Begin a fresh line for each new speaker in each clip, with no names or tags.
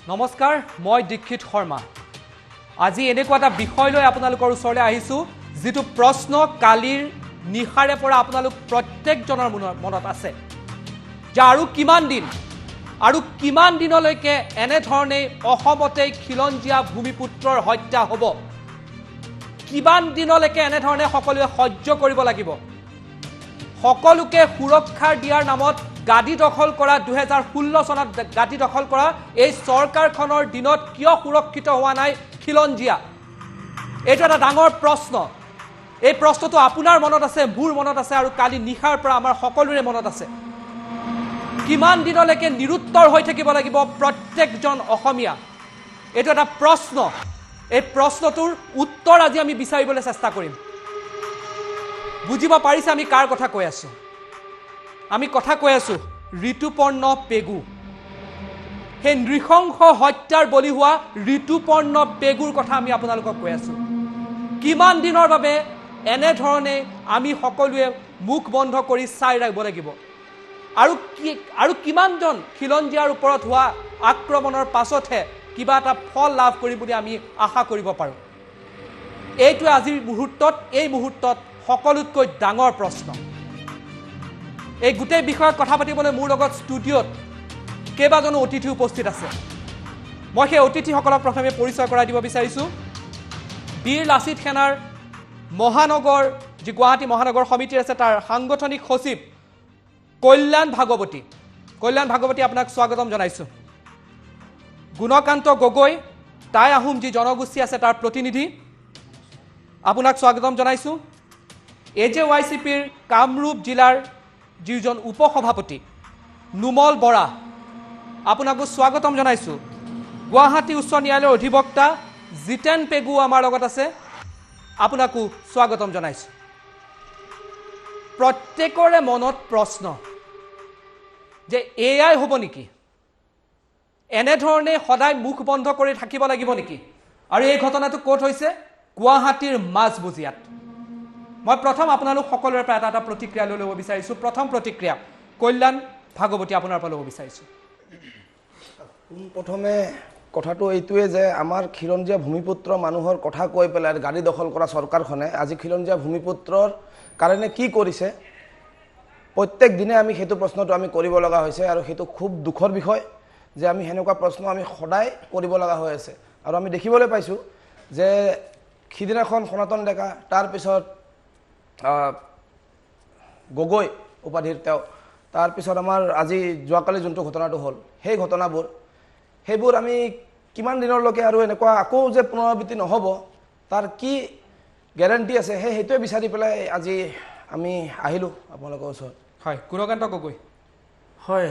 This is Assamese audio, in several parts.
নমস্কাৰ মই দীক্ষিত শৰ্মা আজি এনেকুৱা এটা বিষয় লৈ আপোনালোকৰ ওচৰলৈ আহিছো যেটো প্ৰশ্ন কালিৰ নিহাৰে পৰা আপোনালোক প্ৰত্যেকজনৰ মনত আছে যে আৰু কিমান দিনলৈকে এনে ধৰণে অসমতে খিলঞ্জীয়া ভূমিপুত্ৰৰ হত্যা হ'ব কিমান দিনলৈকে এনে ধৰণে সকলোৱে সহ্য কৰিব লাগিব সকলোকে সুৰক্ষা দিয়াৰ নামত গাদি দখল কৰা 2016 চনত গাদি দখল কৰা এই সৰকাৰখনৰ দিনত কিয় সুৰক্ষিত হোৱা নাই খিলঞ্জীয়া এইটো এটা ডাঙৰ প্ৰশ্ন এই প্ৰশ্নটো আপোনাৰ মনত আছে মোৰ মনত আছে আৰু কালি নিখাৰ পৰা আমাৰ সকলোৰে মনত আছে কিমান দিনলৈকে নিৰুত্তৰ হৈ থাকিব লাগিব প্ৰত্যেকজন অসমীয়া এইটো এটা প্ৰশ্ন এই প্ৰশ্নটোৰ উত্তৰ আজি আমি বিচাৰিবলৈ চেষ্টা কৰিম বুজিব পাৰিছে আমি কাৰ কথা কৈ আছো আমি কথা কৈ আছো ঋতুপৰ্ণ পেগু হে নৃশংস হত্যাৰ বলি হোৱা ঋতুপৰ্ণ পেগুৰ কথা আমি আপোনালোকক কৈ আছো কিমান দিনৰ বাবে এনে ধৰণে আমি সকলোৱে মুখ বন্ধ কৰি চাই ৰাখিব লাগিব আৰু কিমানজন খিলঞ্জীয়াৰ ওপৰত হোৱা আক্ৰমণৰ পাছতহে কিবা এটা ফল লাভ কৰিম বুলি আমি আশা কৰিব পাৰোঁ এইটো আজিৰ মুহূৰ্তত সকলোতকৈ ডাঙৰ প্ৰশ্ন এই গোটেই বিষয়ত কথা পাতিবলৈ মোৰ লগত ষ্টুডিঅ'ত কেইবাজনো অতিথি উপস্থিত আছে মই সেই অতিথিসকলক প্ৰথমে পৰিচয় কৰাই দিব বিচাৰিছোঁ বীৰ লাচিত সেনাৰ মহানগৰ যি গুৱাহাটী মহানগৰ সমিতিৰ আছে তাৰ সাংগঠনিক সচিব কল্যাণ ভাগৱতী আপোনাক স্বাগতম জনাইছোঁ গুণকান্ত গগৈ টাই আহোম যি জনগোষ্ঠী আছে তাৰ প্ৰতিনিধি আপোনাক স্বাগতম জনাইছোঁ AJYCPৰ কামৰূপ জিলাৰ যিজন উপসভাপতি নুমল বৰা আপোনাকো স্বাগতম জনাইছোঁ গুৱাহাটী উচ্চ ন্যায়ালয়ৰ অধিবক্তা জিতেন পেগু আমাৰ লগত আছে আপোনাকো স্বাগতম জনাইছোঁ প্ৰত্যেকৰে মনত প্ৰশ্ন যে এআই হ'ব নেকি এনে ধৰণে সদায় মুখ বন্ধ কৰি থাকিব লাগিব নেকি আৰু এই ঘটনাটো ক'ত হৈছে গুৱাহাটীৰ মাজমজিয়াত মই প্ৰথম আপোনালোক সকলোৰে পৰা এটা প্ৰতিক্ৰিয়া লৈ ল'ব বিচাৰিছোঁ প্ৰথম প্ৰতিক্ৰিয়া কল্যাণ ভাগৱতী আপোনাৰ পৰা ল'ব বিচাৰিছোঁ
প্ৰথমে কথাটো এইটোৱে যে আমাৰ খিলঞ্জীয়া ভূমিপুত্ৰ মানুহৰ কথা কৈ পেলাই গাড়ী দখল কৰা চৰকাৰখনে আজি খিলঞ্জীয়া ভূমিপুত্ৰৰ কাৰণে কি কৰিছে প্ৰত্যেক দিনে আমি সেইটো প্ৰশ্নটো আমি কৰিব লগা হৈছে আৰু সেইটো খুব দুখৰ বিষয় যে আমি হেনেকুৱা প্ৰশ্ন আমি সদায় কৰিব লগা হৈ আছে আৰু আমি দেখিবলৈ পাইছোঁ যে সিদিনাখন সনাতন ডেকা তাৰপিছত গগৈ উপাধিৰ তেওঁ তাৰপিছত আমাৰ আজি যোৱাকালি যোনটো ঘটনাটো হ'ল সেই ঘটনাবোৰ সেইবোৰ আমি কিমান দিনলৈকে আৰু এনেকুৱা আকৌ যে পুনৰাবৃত্তি নহ'ব তাৰ কি গেৰাণ্টি আছে সেইটোৱে বিচাৰি পেলাই আজি আমি আহিলোঁ আপোনালোকৰ ওচৰত
হয় গুণকান্ত গগৈ
হয়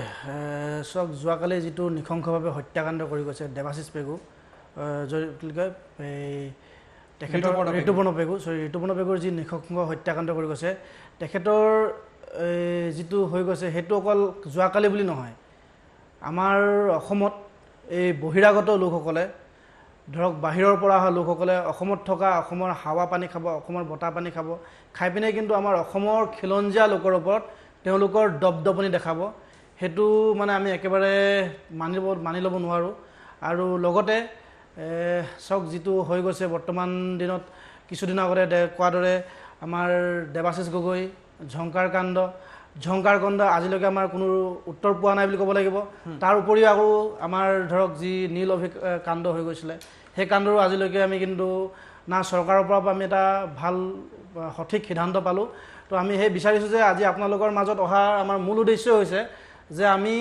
চক যোৱাকালি যিটো নৃশংসভাৱে হত্যাকাণ্ড কৰি গৈছে দেৱাশিষ পেগু ঋতুপৰ্ণ পেগুৰ যি নৃশংস হত্যাকাণ্ড কৰি গৈছে তেখেতৰ যিটো হৈ গৈছে সেইটো অকল যোৱাকালি বুলি নহয় আমাৰ অসমত এই বহিৰাগত লোকসকলে ধৰক বাহিৰৰ পৰা অহা লোকসকলে অসমত থকা অসমৰ হাৱা পানী খাব অসমৰ বতাহ পানী খাই পিনে কিন্তু আমাৰ অসমৰ খিলঞ্জীয়া লোকৰ ওপৰত তেওঁলোকৰ দপদপনি দেখাব সেইটো মানে আমি একেবাৰে মানি ল'ব নোৱাৰোঁ আৰু লগতে চক যিটো হৈ গৈছে বৰ্তমান দিনত কিছুদিন আগতে কোৱাৰ দৰে আমাৰ দেৱাশিষ গগৈ ঝংকাৰ কাণ্ড আজিলৈকে আমাৰ কোনো উত্তৰ পোৱা নাই বুলি ক'ব লাগিব তাৰ উপৰিও আকৌ আমাৰ ধৰক যি নীল কাণ্ড হৈ গৈছিলে সেই কাণ্ডৰো আজিলৈকে আমি কিন্তু না চৰকাৰৰ পৰা আমি এটা ভাল সঠিক সিদ্ধান্ত পালোঁ তো আমি সেই বিচাৰিছোঁ যে আজি আপোনালোকৰ মাজত অহা আমাৰ মূল উদ্দেশ্য হৈছে যে আমি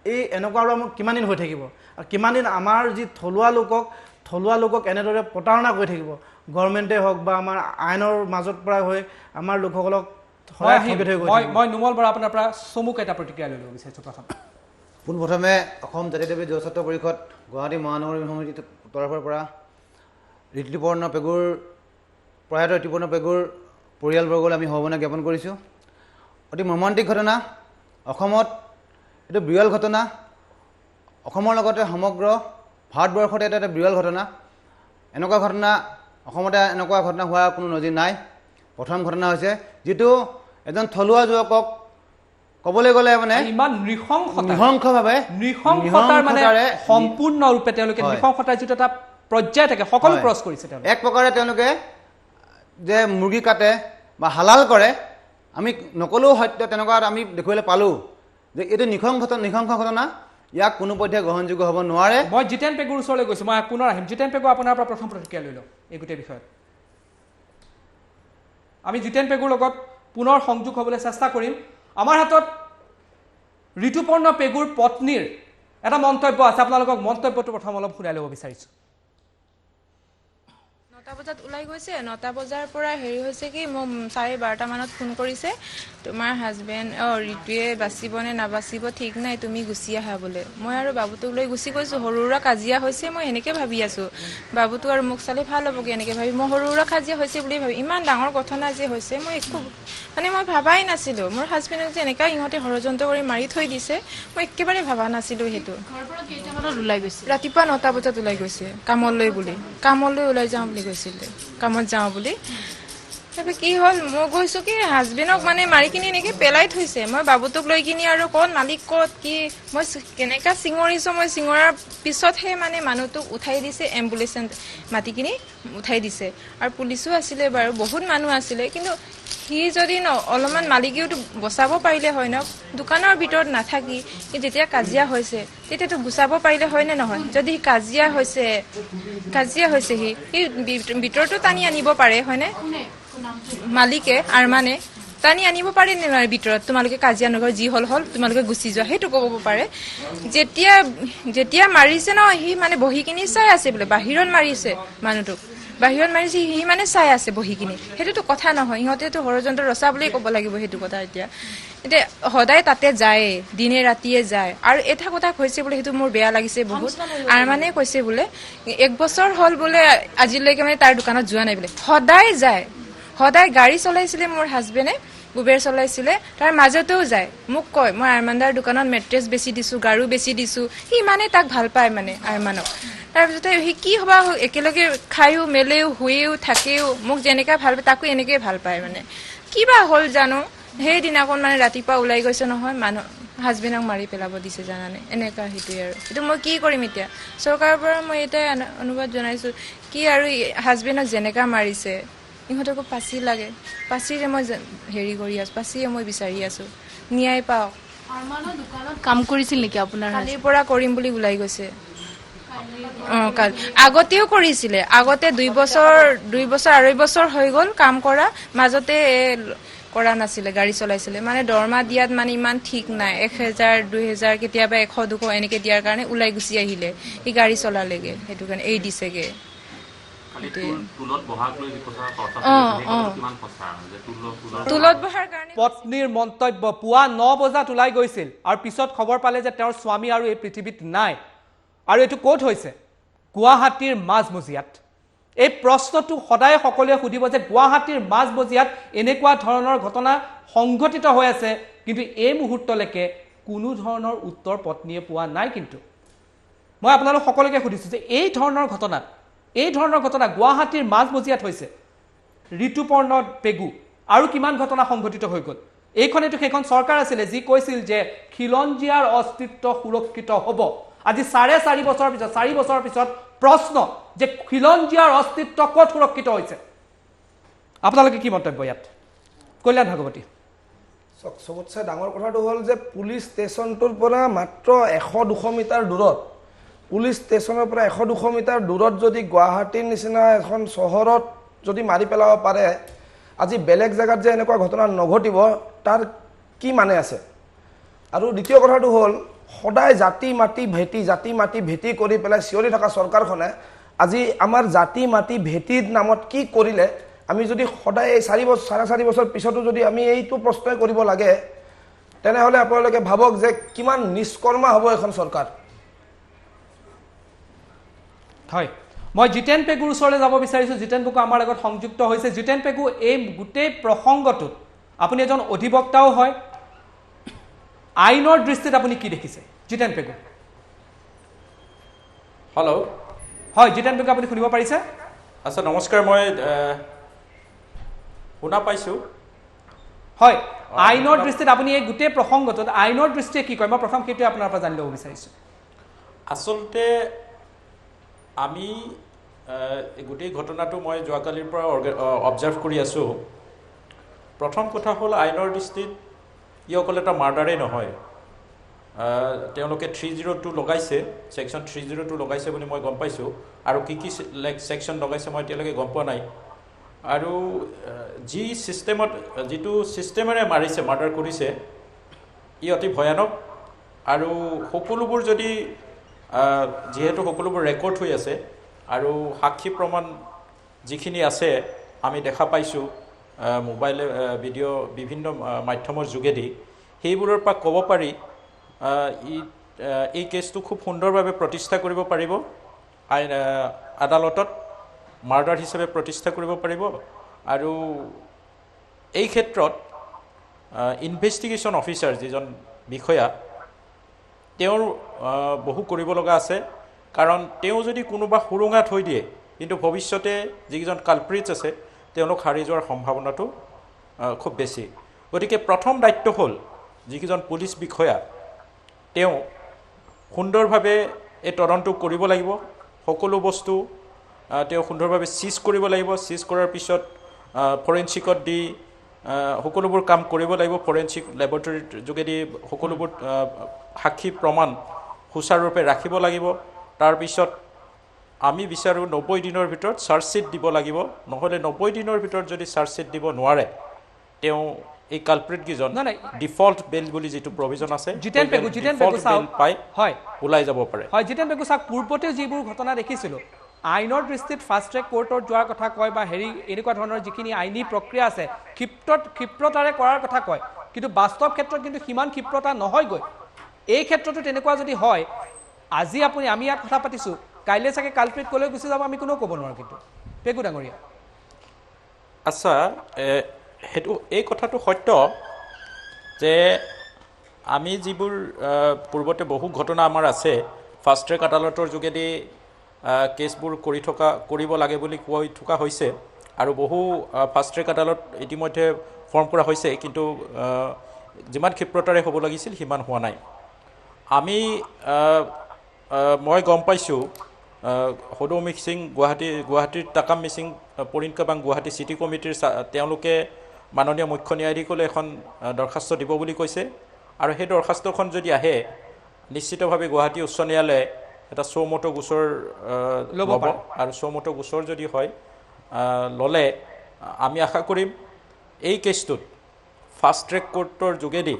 এই এনেকুৱা আৰু আমাৰ কিমান দিন হৈ থাকিব আৰু কিমান দিন আমাৰ যি থলুৱা লোকক এনেদৰে প্ৰতাৰণা কৰি থাকিব গভৰ্ণমেণ্টে হওক বা আমাৰ আইনৰ মাজত পৰা হৈ আমাৰ লোকসকলক
মই নুমল বৰা আপোনাৰ পৰা চমুক এটা প্ৰতিক্ৰিয়া লৈ ল'ব বিচাৰিছোঁ
পোনপ্ৰথমে অসম জাতীয়তাবাদী যুৱ ছাত্ৰ পৰিষদ গুৱাহাটী মহানগৰ সমিতিৰ তৰফৰ পৰা প্ৰয়াত ঋতুপৰ্ণ পেগুৰ পৰিয়ালবৰ্গলৈ আমি সমবেদনা জ্ঞাপন কৰিছোঁ অতি মৰ্মান্তিক ঘটনা অসমত এইটো বিৰল ঘটনা অসমৰ লগতে সমগ্ৰ ভাৰতবৰ্ষতে এটা বিৰল ঘটনা এনেকুৱা ঘটনা অসমতে এনেকুৱা ঘটনা হোৱা কোনো নজিৰ নাই প্ৰথম ঘটনা হৈছে যিটো এজন থলুৱা যুৱকক ক'বলৈ গ'লে মানে
ইমান
নৃশংসভাৱে
নৃশংসতাৰ মানে সম্পূৰ্ণৰূপে তেওঁলোকে নৃশংসতাৰ যিটো এটা পৰ্যায় থাকে সকলো ক্ৰছ কৰিছে তেওঁলোকে
এক প্ৰকাৰে তেওঁলোকে যে মুৰ্গী কাটে বা হালাল কৰে আমি নকলেও সত্য তেনেকুৱা আমি দেখিবলৈ পালোঁ যে এইটো নৃশংস ঘটনা ইয়াক কোনো পধ্যে গ্ৰহণযোগ্য হ'ব নোৱাৰে
মই জিতেন পেগুৰ ওচৰলৈ গৈছোঁ মই পুনৰ আহিম জিতেন পেগু আপোনাৰ পৰা প্ৰথম প্ৰতিক্ৰিয়া লৈ লওঁ এই গোটেই বিষয়ত আমি জিতেন পেগুৰ লগত পুনৰ সংযোগ হ'বলৈ চেষ্টা কৰিম আমাৰ হাতত ঋতুপৰ্ণ পেগুৰ পত্নীৰ এটা মন্তব্য আছে আপোনালোকক মন্তব্যটো প্ৰথম অলপ শুনাই ল'ব বিচাৰিছোঁ
9টা বজাত ওলাই গৈছে 9টা বজাৰ পৰা হেৰি হৈছে কি মোক 12:30 মানত ফোন কৰিছে তোমাৰ হাজবেণ্ড ঋতুৱে বাচিব নে নাবাচিব ঠিক নাই তুমি গুচি আহা বোলে মই আৰু বাবুটোক লৈ গুচি গৈছোঁ সৰুৰা কাজিয়া হৈছে মই এনেকৈ ভাবি আছোঁ বাবুটো আৰু মোক চালে ভাল হ'ব কি এনেকৈ ভাবি মই সৰুৰা কাজিয়া হৈছে বুলি ভাবি ইমান ডাঙৰ ঘটনা যে হৈছে মই একো মানে মই ভাবাই নাছিলোঁ মোৰ হাজবেণ্ডক যে এনেকৈ ইহঁতে ষড়যন্ত্ৰ কৰি মাৰি থৈ দিছে মই একেবাৰে ভাবা নাছিলোঁ সেইটো ৰাতিপুৱা 9টা বজাত ওলাই গৈছে কামলৈ বুলি কামলৈ ওলাই যাওঁ বুলি কৈছিলে কামত যাওঁ বুলি তাৰপৰা কি হ'ল মই গৈছোঁ কি হাজবেণ্ডক মানে মাৰি কিনি এনেকৈ পেলাই থৈছে মই বাবুটোক লৈ কিনি আৰু ক'ত মালিক ক'ত কি মই কেনেকৈ চিঙৰিছোঁ মই চিঙৰাৰ পিছতহে মানে মানুহটোক উঠাই দিছে এম্বুলেঞ্চ মাতি কিনি উঠাই দিছে আৰু পুলিচো আছিলে বাৰু বহুত মানুহ আছিলে কিন্তু সি যদি অলপমান মালিকেওতো বচাব পাৰিলে হয় ন দোকানৰ ভিতৰত নাথাকি যেতিয়া কাজিয়া হৈছে তেতিয়াতো গুচাব পাৰিলে হয় নে নহয় যদি কাজিয়া হৈছে সি ভিতৰতো টানি আনিব পাৰে হয়নে মালিকে আৰমানে টানি আনিব পাৰে নে নহয় ভিতৰত তোমালোকে কাজিয়া নকৰা যি হ'ল তোমালোকে গুচি যোৱা সেইটো ক'ব পাৰে যেতিয়া মাৰিছে ন সি মানে বহি কিনি চাই আছে বোলে বাহিৰত মাৰিছে মানুহটোক বাহিৰত মাৰিছে সি মানে চাই আছে বহি কিনি সেইটোতো কথা নহয় সিহঁতেতো ষড়যন্ত্ৰ ৰচা বুলিয়ে ক'ব লাগিব সেইটো কথা এতিয়া সদায় তাতে যায় দিনে ৰাতিয়ে যায় আৰু এটা কথা কৈছে বোলে সেইটো মোৰ বেয়া লাগিছে বহুত আৰু মানে কৈছে বোলে 1 বছৰ হ'ল বোলে আজিলৈকে মানে তাৰ দোকানত যোৱা নাই বোলে সদায় যায় সদায় গাড়ী চলাইছিলে মোৰ হাজবেণ্ডে উবেৰ চলাইছিলে তাৰ মাজতেও যায় মোক কয় মই আৰমানদাৰ দোকানত মেট্ৰেছ বেছি দিছোঁ গাৰু বেছি দিছোঁ সি মানে তাক ভাল পায় মানে আৰমানক তাৰপিছতে সি কি হ'ব একেলগে খায়ো মেলেও শুৱেও থাকেও মোক যেনেকৈ ভাল পায় তাকো এনেকৈ ভাল পায় মানে কিবা হ'ল জানো সেইদিনাখন মানে ৰাতিপুৱা ওলাই গৈছে নহয় মানুহ হাজবেণ্ডক মাৰি পেলাব দিছে জানানে এনেকুৱা সেইটোৱে আৰু এইটো মই কি কৰিম এতিয়া চৰকাৰৰ পৰা মই এটাই অনুবাদ জনাইছোঁ কি আৰু হাজবেণ্ডক যেনেকৈ মাৰিছে ইহঁতকো পাচি লাগে পাচিৰে মই হেৰি কৰি আছোঁ পাচিৰে মই বিচাৰি আছোঁ ন্যায় পাওক
কাম কৰিছিল নেকি আপোনাৰ
কালিৰ পৰা কৰিম বুলি ওলাই গৈছে কালি আগতেও কৰিছিলে আগতে 2 বছৰ 2.5 বছৰ হৈ গ'ল কাম কৰা মাজতে কৰা নাছিলে গাড়ী চলাইছিলে মানে দৰমহা দিয়াত মানে ইমান ঠিক নাই 1000 2000 কেতিয়াবা 100 200 এনেকৈ দিয়াৰ কাৰণে ওলাই গুচি আহিলে সি গাড়ী চলালেগে সেইটো কাৰণে এই দিছেগে
পত্নীৰ মন্তব্য পুৱা 9 বজাত ওলাই গৈছিল আৰু পিছত খবৰ পালে যে তেওঁৰ স্বামী আৰু এই পৃথিৱীত নাই আৰু এইটো ক'ত হৈছে গুৱাহাটীৰ মাজমজিয়াত এই প্ৰশ্নটো সদায় সকলোৱে সুধিব যে গুৱাহাটীৰ মাজমজিয়াত এনেকুৱা ধৰণৰ ঘটনা সংঘটিত হৈ আছে কিন্তু এই মুহূৰ্তলৈকে কোনো ধৰণৰ উত্তৰ পত্নীয়ে পোৱা নাই কিন্তু মই আপোনালোক সকলোকে সুধিছোঁ যে এই ধৰণৰ ঘটনা গুৱাহাটীৰ মাজমজিয়াত হৈছে ঋতুপৰ্ণ পেগু আৰু কিমান ঘটনা সংঘটিত হৈ গ'ল এইখনেতো সেইখন চৰকাৰ আছিলে যি কৈছিল যে খিলঞ্জীয়াৰ অস্তিত্ব সুৰক্ষিত হ'ব আজি 4.5 বছৰ পিছত 4 বছৰ পিছত প্ৰশ্ন যে খিলঞ্জীয়াৰ অস্তিত্ব ক'ত সুৰক্ষিত হৈছে আপোনালোকে কি মন্তব্য ইয়াত কল্যাণ ভাগৱতী
চবতছে ডাঙৰ কথাটো হ'ল যে পুলিচ ষ্টেচনটোৰ পৰা মাত্ৰ 100-200 মিটাৰ দূৰত পুলিচ ষ্টেচনৰ পৰা 100-200 মিটাৰ দূৰত যদি গুৱাহাটীৰ নিচিনা এখন চহৰত যদি মাৰি পেলাব পাৰে আজি বেলেগ জেগাত যে এনেকুৱা ঘটনা নঘটিব তাৰ কি মানে আছে আৰু দ্বিতীয় কথাটো হ'ল সদায় জাতি মাটি ভেটি কৰি পেলাই চিঞৰি থকা চৰকাৰখনে আজি আমাৰ জাতি মাটি ভেটিৰ নামত কি কৰিলে আমি যদি সদায় এই 4.5 বছৰ পিছতো যদি আমি এইটো প্ৰশ্নই কৰিব লাগে তেনেহ'লে আপোনালোকে ভাবক যে কিমান নিষ্কৰ্মা হ'ব এখন চৰকাৰ
হয় মই জিতেন পেগুৰ ওচৰলৈ যাব বিচাৰিছোঁ জিতেন পেগু আমাৰ লগত সংযুক্ত হৈছে জিতেন পেগু এই গোটেই প্ৰসংগটোত আপুনি এজন অধিবক্তাও হয় আইনৰ দৃষ্টিত আপুনি কি দেখিছে জিতেন পেগু
হেল্ল'
হয় জিতেন পেগু আপুনি শুনিব পাৰিছে
আচ্ছা নমস্কাৰ মই শুনা পাইছোঁ
হয় আইনৰ দৃষ্টিত আপুনি এই গোটেই প্ৰসংগটোত আইনৰ দৃষ্টিয়ে কি কয় মই প্ৰথম সেইটোৱে আপোনাৰ পৰা জানি ল'ব বিচাৰিছোঁ
আচলতে আমি গোটেই ঘটনাটো মই যোৱাকালিৰ পৰা অবজাৰ্ভ কৰি আছোঁ প্ৰথম কথা হ'ল আইনৰ দৃষ্টিত ই অকল এটা মাৰ্ডাৰেই নহয় তেওঁলোকে 302 লগাইছে ছেকশ্যন 302 লগাইছে বুলি মই গম পাইছোঁ আৰু কি কি ছেকশ্যন লগাইছে মই এতিয়ালৈকে গম পোৱা নাই আৰু যি যিটো ছিষ্টেমেৰে মাৰিছে মাৰ্ডাৰ কৰিছে ই অতি ভয়ানক আৰু সকলোবোৰ যদি যিহেতু সকলোবোৰ ৰেকৰ্ড হৈ আছে আৰু সাক্ষী প্ৰমাণ যিখিনি আছে আমি দেখা পাইছোঁ মোবাইল ভিডিঅ' বিভিন্ন মাধ্যমৰ যোগেদি সেইবোৰৰ পৰা ক'ব পাৰি এই কেছটো খুব সুন্দৰভাৱে প্ৰতিষ্ঠা কৰিব পাৰিব আদালতত মাৰ্ডাৰ হিচাপে প্ৰতিষ্ঠা কৰিব পাৰিব আৰু এই ক্ষেত্ৰত ইনভেষ্টিগেশ্যন অফিচাৰ যিজন বিষয়া তেওঁৰ বহু কৰিব লগা আছে কাৰণ তেওঁ যদি কোনোবা সুৰুঙা থৈ দিয়ে কিন্তু ভৱিষ্যতে যিকেইজন কালপ্ৰিটছ আছে তেওঁলোক হাৰি যোৱাৰ সম্ভাৱনাটো খুব বেছি গতিকে প্ৰথম দায়িত্ব হ'ল যিকেইজন পুলিচ বিষয়া তেওঁ সুন্দৰভাৱে এই তদন্ত কৰিব লাগিব সকলো বস্তু তেওঁ সুন্দৰভাৱে চিজ কৰিব লাগিব চিজ কৰাৰ পিছত ফৰেনচিকত দি সকলোবোৰ কাম কৰিব লাগিব ফৰেনচিক লেবৰেটৰীৰ যোগেদি সকলোবোৰ সাক্ষী প্ৰমাণ সুচাৰুৰূপে ৰাখিব লাগিব তাৰপিছত আমি বিচাৰোঁ 90 দিনৰ ভিতৰত চাৰ্জশ্বিট দিব লাগিব নহ'লে 90 দিনৰ ভিতৰত যদি চাৰ্জশ্বিট দিব নোৱাৰে তেওঁ এই কালপ্ৰিটকেইজন ডিফল্ট বেল বুলি যিটো প্ৰভিজন আছে
জিতেন পেগু
পাই
হয়
ওলাই যাব পাৰে
হয় জিতেন পেগু চাওক পূৰ্বতে যিবোৰ ঘটনা দেখিছিলোঁ আইনৰ দৃষ্টিত ফাষ্ট ট্ৰেক কোৰ্টত যোৱাৰ কথা কয় বা এনেকুৱা ধৰণৰ যিখিনি আইনী প্ৰক্ৰিয়া আছে ক্ষিপ্ৰতাৰে কৰাৰ কথা কয় কিন্তু বাস্তৱ ক্ষেত্ৰত কিন্তু সিমান ক্ষিপ্ৰতা নহয়গৈ এই ক্ষেত্ৰতো তেনেকুৱা যদি হয় আজি আমি ইয়াত কথা পাতিছোঁ কাইলৈ চাগে কালপ্ৰিট ক'লৈ গুচি যাব আমি কোনেও ক'ব নোৱাৰোঁ কিন্তু পেগু ডাঙৰীয়া
আচ্ছা সেইটো এই কথাটো সত্য যে আমি যিবোৰ পূৰ্বতে বহু ঘটনা আমাৰ আছে ফাষ্ট ট্ৰেক আদালতৰ যোগেদি কেছবোৰ কৰিব লাগে বুলি কৈ থকা হৈছে আৰু বহু ফাষ্ট ট্ৰেক আদালত ইতিমধ্যে ফৰ্ম কৰা হৈছে কিন্তু যিমান ক্ষিপ্ৰতাৰে হ'ব লাগিছিল সিমান হোৱা নাই আমি মই গম পাইছোঁ সদৌ মিচিং গুৱাহাটীৰ টাকাম মিচিং পৰিণকাবাং গুৱাহাটী চিটি কমিটিৰ তেওঁলোকে মাননীয় মুখ্য ন্যায়াধীশলৈ এখন দৰখাস্ত দিব বুলি কৈছে আৰু সেই দৰখাস্তখন যদি আহে নিশ্চিতভাৱে গুৱাহাটী উচ্চ ন্যায়ালয়ে এটা চৌমটো গোচৰ ল'ব আৰু চৌমটো গোচৰ যদি হয় ল'লে আমি আশা কৰিম এই কেছটোত ফাষ্ট ট্ৰেক কোৰ্টৰ যোগেদি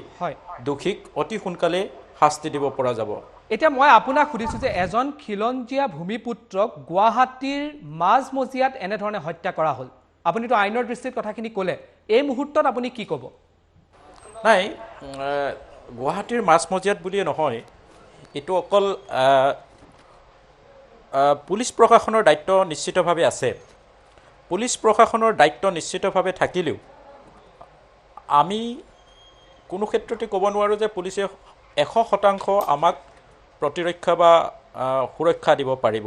দোষীক অতি সোনকালে শাস্তি দিব পৰা যাব
এতিয়া মই আপোনাক সুধিছোঁ যে এজন খিলঞ্জীয়া ভূমিপুত্ৰক গুৱাহাটীৰ মাজমজিয়াত এনেধৰণে হত্যা কৰা হ'ল আপুনিতো আইনৰ দৃষ্টিত কথাখিনি ক'লে এই মুহূৰ্তত আপুনি কি ক'ব
নাই গুৱাহাটীৰ মাজমজিয়াত বুলিয়ে নহয় এইটো অকল পুলিচ প্ৰশাসনৰ দায়িত্ব নিশ্চিতভাৱে আছে পুলিচ প্ৰশাসনৰ দায়িত্ব নিশ্চিতভাৱে থাকিলেও আমি কোনো ক্ষেত্ৰতে ক'ব নোৱাৰোঁ যে পুলিচে 100% আমাক প্ৰতিৰক্ষা বা সুৰক্ষা দিব পাৰিব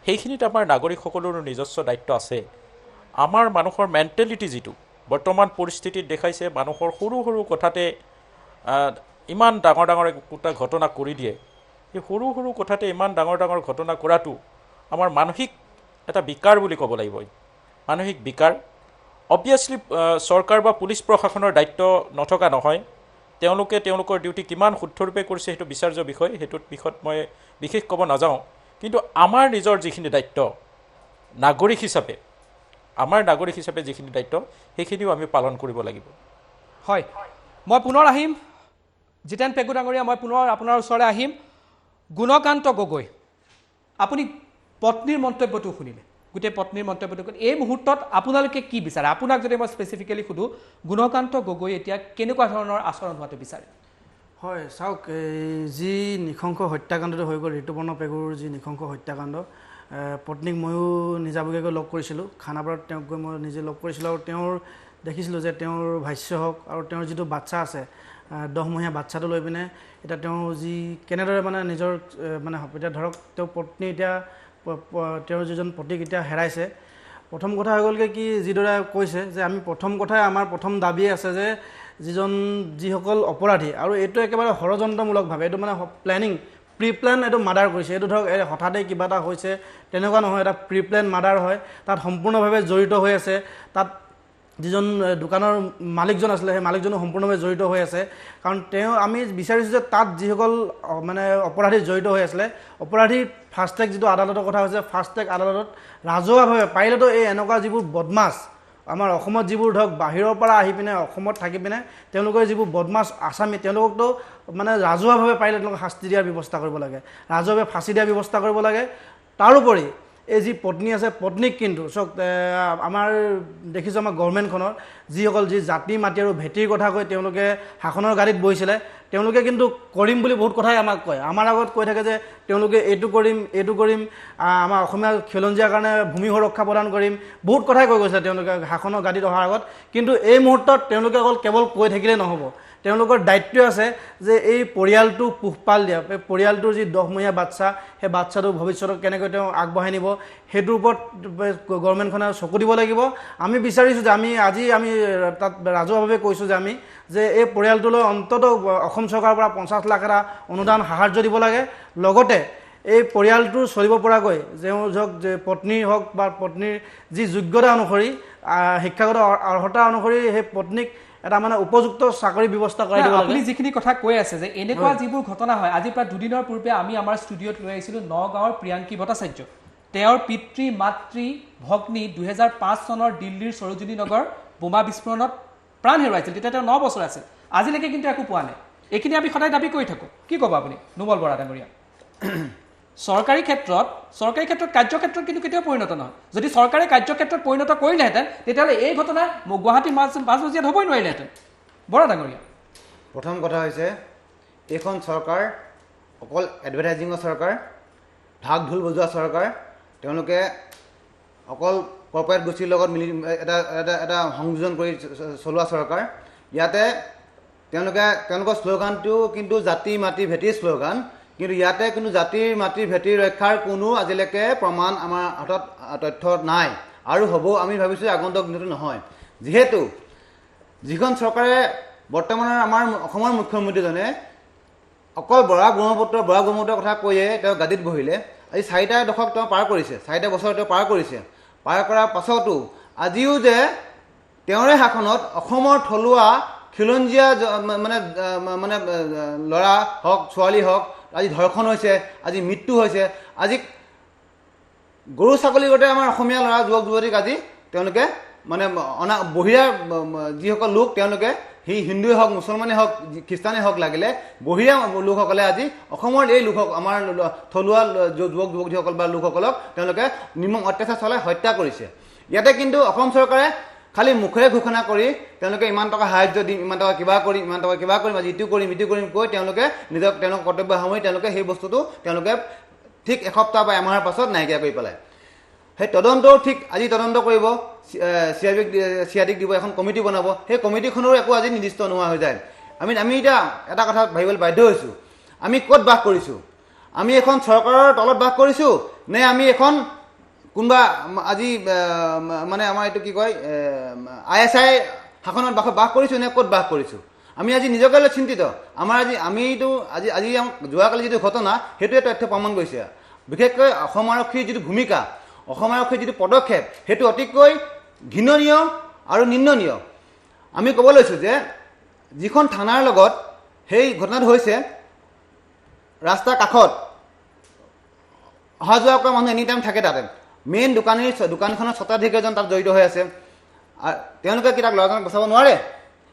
সেইখিনিত আমাৰ নাগৰিকসকলৰো নিজস্ব দায়িত্ব আছে আমাৰ মানুহৰ মেণ্টেলিটি যিটো বৰ্তমান পৰিস্থিতিত দেখাইছে মানুহৰ সৰু সৰু কথাতে ইমান ডাঙৰ ডাঙৰ একোটা ঘটনা কৰি দিয়ে এই সৰু সৰু কথাতে ইমান ডাঙৰ ডাঙৰ ঘটনা কৰাটো আমাৰ মানসিক এটা বিকাৰ বুলি ক'ব লাগিব মানসিক বিকাৰ অবভিয়াছলি চৰকাৰ বা পুলিচ প্ৰশাসনৰ দায়িত্ব নথকা নহয় তেওঁলোকে তেওঁলোকৰ ডিউটি কিমান শুদ্ধৰূপে কৰিছে সেইটো বিচাৰ্য বিষয় সেইটোত বিষয়ত মই বিশেষ ক'ব নাযাওঁ কিন্তু আমাৰ নিজৰ যিখিনি দায়িত্ব নাগৰিক হিচাপে যিখিনি দায়িত্ব সেইখিনিও আমি পালন কৰিব লাগিব
হয় মই পুনৰ আহিম জিতেন পেগু ডাঙৰীয়া মই পুনৰ আপোনাৰ ওচৰলৈ আহিম গুণকান্ত গগৈ আপুনি পত্নীৰ মন্তব্যটো শুনিলে গোটেই পত্নীৰ মন্তব্যটো এই মুহূৰ্তত আপোনালোকে কি বিচাৰে আপোনাক যদি মই স্পেচিফিকেলি সুধোঁ গুণকান্ত গগৈ এতিয়া কেনেকুৱা ধৰণৰ আচৰণ হোৱাটো বিচাৰে
হয় চাওক যি নৃশংস হত্যাকাণ্ডটো হৈ গ'ল ঋতুপৰ্ণ পেগুৰ যি নৃশংস হত্যাকাণ্ড পত্নীক ময়ো নিজাববীয়াকৈ লগ কৰিছিলোঁ খানাপাৰাত তেওঁক গৈ মই নিজে লগ কৰিছিলোঁ আৰু তেওঁৰ দেখিছিলোঁ যে তেওঁৰ ভাষ্য হওক আৰু তেওঁৰ যিটো বাচ্চা আছে 10মহীয়া বাচ্চাটো লৈ পিনে এতিয়া তেওঁ যি কেনেদৰে মানে নিজৰ মানে এতিয়া ধৰক তেওঁৰ পত্নী এতিয়া তেওঁৰ যিজন পতিক এতিয়া হেৰাইছে প্ৰথম কথা হৈ গ'লগৈ কি যিদৰে কৈছে যে আমি প্ৰথম কথাই আমাৰ প্ৰথম দাবী আছে যে যিসকল অপৰাধী আৰু এইটো একেবাৰে ষড়যন্ত্ৰমূলকভাৱে এইটো মানে প্লেনিং প্ৰি প্লেন এইটো মাৰ্ডাৰ কৰিছে এইটো ধৰক হঠাতে কিবা এটা হৈছে তেনেকুৱা নহয় এটা প্ৰি প্লেন মাৰ্ডাৰ হয় তাত সম্পূৰ্ণভাৱে জড়িত হৈ আছে তাত যিজন দোকানৰ মালিকজন আছিলে সেই মালিকজনো সম্পূৰ্ণভাৱে জড়িত হৈ আছে কাৰণ আমি বিচাৰিছোঁ যে তাত যিসকল মানে অপৰাধী জড়িত হৈ আছিলে অপৰাধী ফাষ্ট ট্ৰেক যিটো আদালতৰ কথা হৈছে ফাষ্ট ট্ৰেক আদালতত ৰাজহুৱাভাৱে পাৰিলেতো এই এনেকুৱা যিবোৰ বদমাছ আমাৰ অসমত যিবোৰ ধৰক বাহিৰৰ পৰা আহি পিনে অসমত থাকি পিনে তেওঁলোকৰ যিবোৰ বদমাছ আছামী তেওঁলোককতো মানে ৰাজহুৱাভাৱে পাৰিলে তেওঁলোকক শাস্তি দিয়াৰ ব্যৱস্থা কৰিব লাগে ৰাজহুৱাভাৱে ফাঁচি দিয়াৰ ব্যৱস্থা কৰিব লাগে তাৰোপৰি এই যি পত্নী আছে পত্নীক কিন্তু চাওক আমাৰ দেখিছোঁ আমাৰ গভৰ্ণমেণ্টখনৰ যিসকল জাতি মাটি আৰু ভেটিৰ কথা কৈ তেওঁলোকে শাসনৰ গাড়ীত বহিছিলে তেওঁলোকে কিন্তু কৰিম বুলি বহুত কথাই আমাক কয় আমাৰ আগত কৈ থাকে যে তেওঁলোকে এইটো কৰিম আমাৰ অসমীয়া খিলঞ্জীয়াৰ কাৰণে ভূমি সুৰক্ষা প্ৰদান কৰিম বহুত কথাই কৈ গৈছে তেওঁলোকে শাসনৰ গাড়ীত অহাৰ আগত কিন্তু এই মুহূৰ্তত তেওঁলোকে কেৱল কৈ থাকিলে নহ'ব তেওঁলোকৰ দায়িত্ব আছে যে এই পৰিয়ালটো পোহপাল দিয়া এই পৰিয়ালটোৰ যি 10মহীয়া বাচ্চা সেই বাচ্চাটো ভৱিষ্যতত কেনেকৈ তেওঁ আগবঢ়াই নিব সেইটোৰ ওপৰত গভৰ্ণমেণ্টখনে চকু দিব লাগিব আমি বিচাৰিছোঁ যে আমি তাত ৰাজহুৱাভাৱে কৈছোঁ যে এই পৰিয়ালটোলৈ অন্ততঃ অসম চৰকাৰৰ পৰা 50 লাখ এটা অনুদান সাহায্য দিব লাগে লগতে এই পৰিয়ালটো চলিব পৰাকৈ যে পত্নী হওক বা পত্নীৰ যি যোগ্যতা অনুসৰি শিক্ষাগত অৰ্হতা অনুসৰি সেই পত্নীক এটা মানে উপযুক্ত চাকৰি ব্যৱস্থা কৰাই দিব লাগে
আপুনি যিখিনি কথা কৈ আছে যে এনেকুৱা যিবোৰ ঘটনা হয় আজি প্ৰায় 2 দিনৰ পূৰ্বে আমি আমাৰ ষ্টুডিঅ'ত লৈ আহিছিলোঁ নগাঁৱৰ প্ৰিয়াংকী ভট্টাচাৰ্য তেওঁৰ পিতৃ মাতৃ ভগ্নী 2005 চনৰ দিল্লীৰ সৰোজিনী নগৰ বোমা বিস্ফোৰণত প্ৰাণ হেৰুৱাইছিল তেতিয়া তেওঁ 9 বছৰ আছিল আজিলৈকে কিন্তু একো পোৱা নাই এইখিনি আমি সদায় দাবী কৰি থাকোঁ কি ক'ব আপুনি নুমল বৰা ডাঙৰীয়া চৰকাৰী ক্ষেত্ৰত কাৰ্যক্ষেত্ৰত কিন্তু কেতিয়াও পৰিণত নহয় যদি চৰকাৰে কাৰ্যক্ষেত্ৰত পৰিণত কৰিলেহেঁতেন তেতিয়াহ'লে এই ঘটনা গুৱাহাটী মাজমজিয়াত হ'বই নোৱাৰিলেহেঁতেন বৰা ডাঙৰীয়া
প্ৰথম কথা হৈছে এইখন চৰকাৰ অকল এডভাৰটাইজিঙৰ চৰকাৰ ঢাক ঢোল বজোৱা চৰকাৰ তেওঁলোকে অকল কৰ্পৰেট গোষ্ঠীৰ লগত মিলি এটা সংযোজন কৰি চলোৱা চৰকাৰ ইয়াতে তেওঁলোকৰ শ্লোগানটো কিন্তু জাতি মাটি ভেটিৰ শ্লোগান কিন্তু ইয়াতে কোনো জাতিৰ মাটিৰ ভেটিৰ ৰক্ষাৰ কোনো আজিলৈকে প্ৰমাণ আমাৰ হাতত তথ্য নাই আৰু হ'ব আমি ভাবিছোঁ আগন্তুক দিনটো নহয় যিহেতু যিখন চৰকাৰে বৰ্তমানৰ আমাৰ অসমৰ মুখ্যমন্ত্ৰীজনে অকল বৰা ব্ৰহ্মপুত্ৰৰ কথা কৈয়ে তেওঁ গাদীত বহিলে আজি 4টা দশক তেওঁ পাৰ কৰিছে 4টা বছৰ তেওঁ পাৰ কৰিছে পাৰ কৰাৰ পাছতো আজিও যে তেওঁৰে শাসনত অসমৰ থলুৱা খিলঞ্জীয়া মানে ল'ৰা হওক ছোৱালী হওক আজি ধৰ্ষণ হৈছে আজি মৃত্যু হৈছে আজি গৰু ছাগলী গতে আমাৰ অসমীয়া ল'ৰা যুৱক যুৱতীক আজি তেওঁলোকে মানে বহিৰা যিসকল লোক তেওঁলোকে সি হিন্দুৱে হওক মুছলমানেই হওক খ্ৰীষ্টানে হওক লাগিলে বহিৰা লোকসকলে আজি অসমৰ এই লোকক আমাৰ থলুৱা যুৱক যুৱতীসকল বা লোকসকলক তেওঁলোকে নিৰ্মম অত্যাচাৰ চলাই হত্যা কৰিছে ইয়াতে কিন্তু অসম চৰকাৰে খালি মুখেৰে ঘোষণা কৰি তেওঁলোকে ইমান টকা সাহায্য দিম ইমান টকা কিবা কৰিম আজি ইটো কৰিম কৈ তেওঁলোকে তেওঁলোকৰ কৰ্তব্য সময় তেওঁলোকে সেই বস্তুটো তেওঁলোকে ঠিক এসপ্তাহ বা এমাহৰ পাছত নাইকিয়া কৰি পেলায় সেই তদন্তও ঠিক আজি তদন্ত কৰিব চিআইডিক দিব এখন কমিটি বনাব সেই কমিটিখনৰো একো আজি নিৰ্দিষ্ট নোহোৱা হৈ যায় আমি এতিয়া এটা কথা ভাবিবলৈ বাধ্য হৈছোঁ আমি ক'ত বাস কৰিছোঁ আমি এখন চৰকাৰৰ তলত বাস কৰিছোঁ নে আমি এখন কোনোবা আজি মানে আমাৰ এইটো কি কয় ISI শাসনত বাস কৰিছোঁ নে ক'ত বাস কৰিছোঁ আমি আজি নিজকে লৈ চিন্তিত আমাৰ আজি যোৱাকালি যিটো ঘটনা সেইটোৱে তথ্য প্ৰমাণ কৰিছে বিশেষকৈ অসম আৰক্ষীৰ যিটো ভূমিকা অসম আৰক্ষীৰ যিটো পদক্ষেপ সেইটো অতিকৈ ঘৃণনীয় আৰু নিন্দনীয় আমি ক'ব লৈছোঁ যে যিখন থানাৰ লগত সেই ঘটনাটো হৈছে ৰাস্তাৰ কাষত অহা যোৱা কৰা মানুহ এনি টাইম থাকে তাতে মেইন দোকানখনৰ স্বত্বাধিকাৰীজন তাত জড়িত হৈ আছে তেওঁলোকে কি তাক ল'ৰাজনক বচাব নোৱাৰে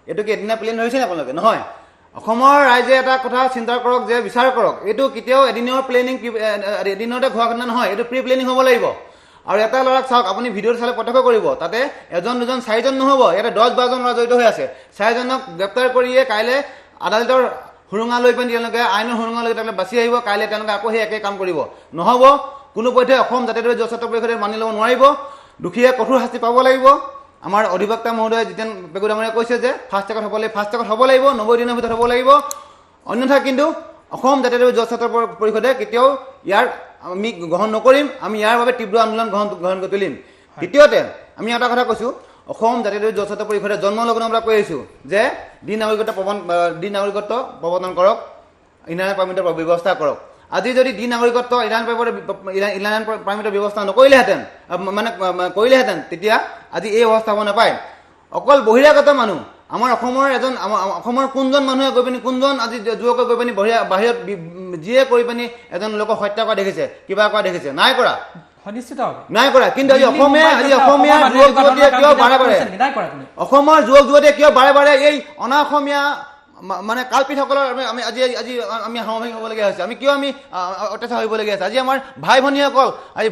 এইটো কি এদিনীয়া প্লেন ধৰিছে নে আপোনালোকে নহয় অসমৰ ৰাইজে এটা কথা চিন্তা কৰক যে বিচাৰ কৰক এইটো কেতিয়াও এদিনতে হোৱা ঘটনা নহয় এইটো প্ৰি প্লেনিং হ'ব লাগিব আৰু এটা ল'ৰাক চাওক আপুনি ভিডিঅ'টো চালে প্ৰত্যক্ষ কৰিব তাতে 1 2 4জন নহ'ব ইয়াতে 10-12জন ল'ৰা জড়িত হৈ আছে 4জনক গ্ৰেপ্তাৰ কৰিয়ে কাইলৈ আদালতৰ সুৰুঙা লৈ পিনে তেওঁলোকে আইনৰ সুৰুঙা লৈ তেওঁলোকে বাচি আহিব কাইলৈ তেওঁলোকে আকৌ সেই একে কাম কৰিব নহ'ব কোনোপধ্যে অসম জাতীয় জজ পৰিষদে মানি ল'ব নোৱাৰিব দুখীয়া কঠোৰ শাস্তি পাব লাগিব আমাৰ অধিবক্তা মহোদয় জিতেন পেগু ডাঙৰীয়াই কৈছে যে ফাষ্ট ট্ৰেকত হ'ব লাগিব 90 দিনৰ ভিতৰত হ'ব লাগিব অন্যথা কিন্তু অসম জাতীয় জজ পৰিষদে কেতিয়াও ইয়াৰ আমি গ্ৰহণ নকৰিম আমি ইয়াৰ বাবে তীব্ৰ আন্দোলন গ্ৰহণ কৰি তুলিম দ্বিতীয়তে আমি এটা কথা কৈছোঁ অসম জাতীয় জনস্বাস্থ্য পৰিষদে জন্ম লগ্নৰ পৰা কৈ আহিছোঁ যে দ্বি নাগৰিকত্ব প্ৰৱৰ্তন কৰক, ইণ্টাৰনেট পাৰ্মিটৰ ব্যৱস্থা কৰক। আজি যদি দ্বি নাগৰিকত্ব ইণ্টাৰনেট পাৰ্মিটৰ ব্যৱস্থা নকৰিলেহেঁতেন কৰিলেহেঁতেন তেতিয়া আজি এই অৱস্থা হ'ব নাপায়। অকল বহিৰাগত মানুহ আমাৰ অসমৰ কোনজন মানুহে গৈ পিনি কোনজন আজি যুৱকে গৈ পিনি বাহিৰত যিয়ে কৰি পিনি এজন লোকক হত্যা কৰা দেখিছে, কিবা কৰা দেখিছে? নাই কৰা, নাই কৰা। কিন্তু আজি অসমীয়া যুৱক যুৱতীয়ে কিয় বাৰে বাৰে অসমৰ যুৱক যুৱতীয়ে কিয় বাৰে বাৰে এই অনা অসমীয়া মানে কালপিতসকলৰ আমি সামগ্ৰিক হ'বলগীয়া হৈছে? কিয় আমি অত্যাচাৰ হ'বলগীয়া আছে? আজি আমাৰ ভাই ভনীসকল আজি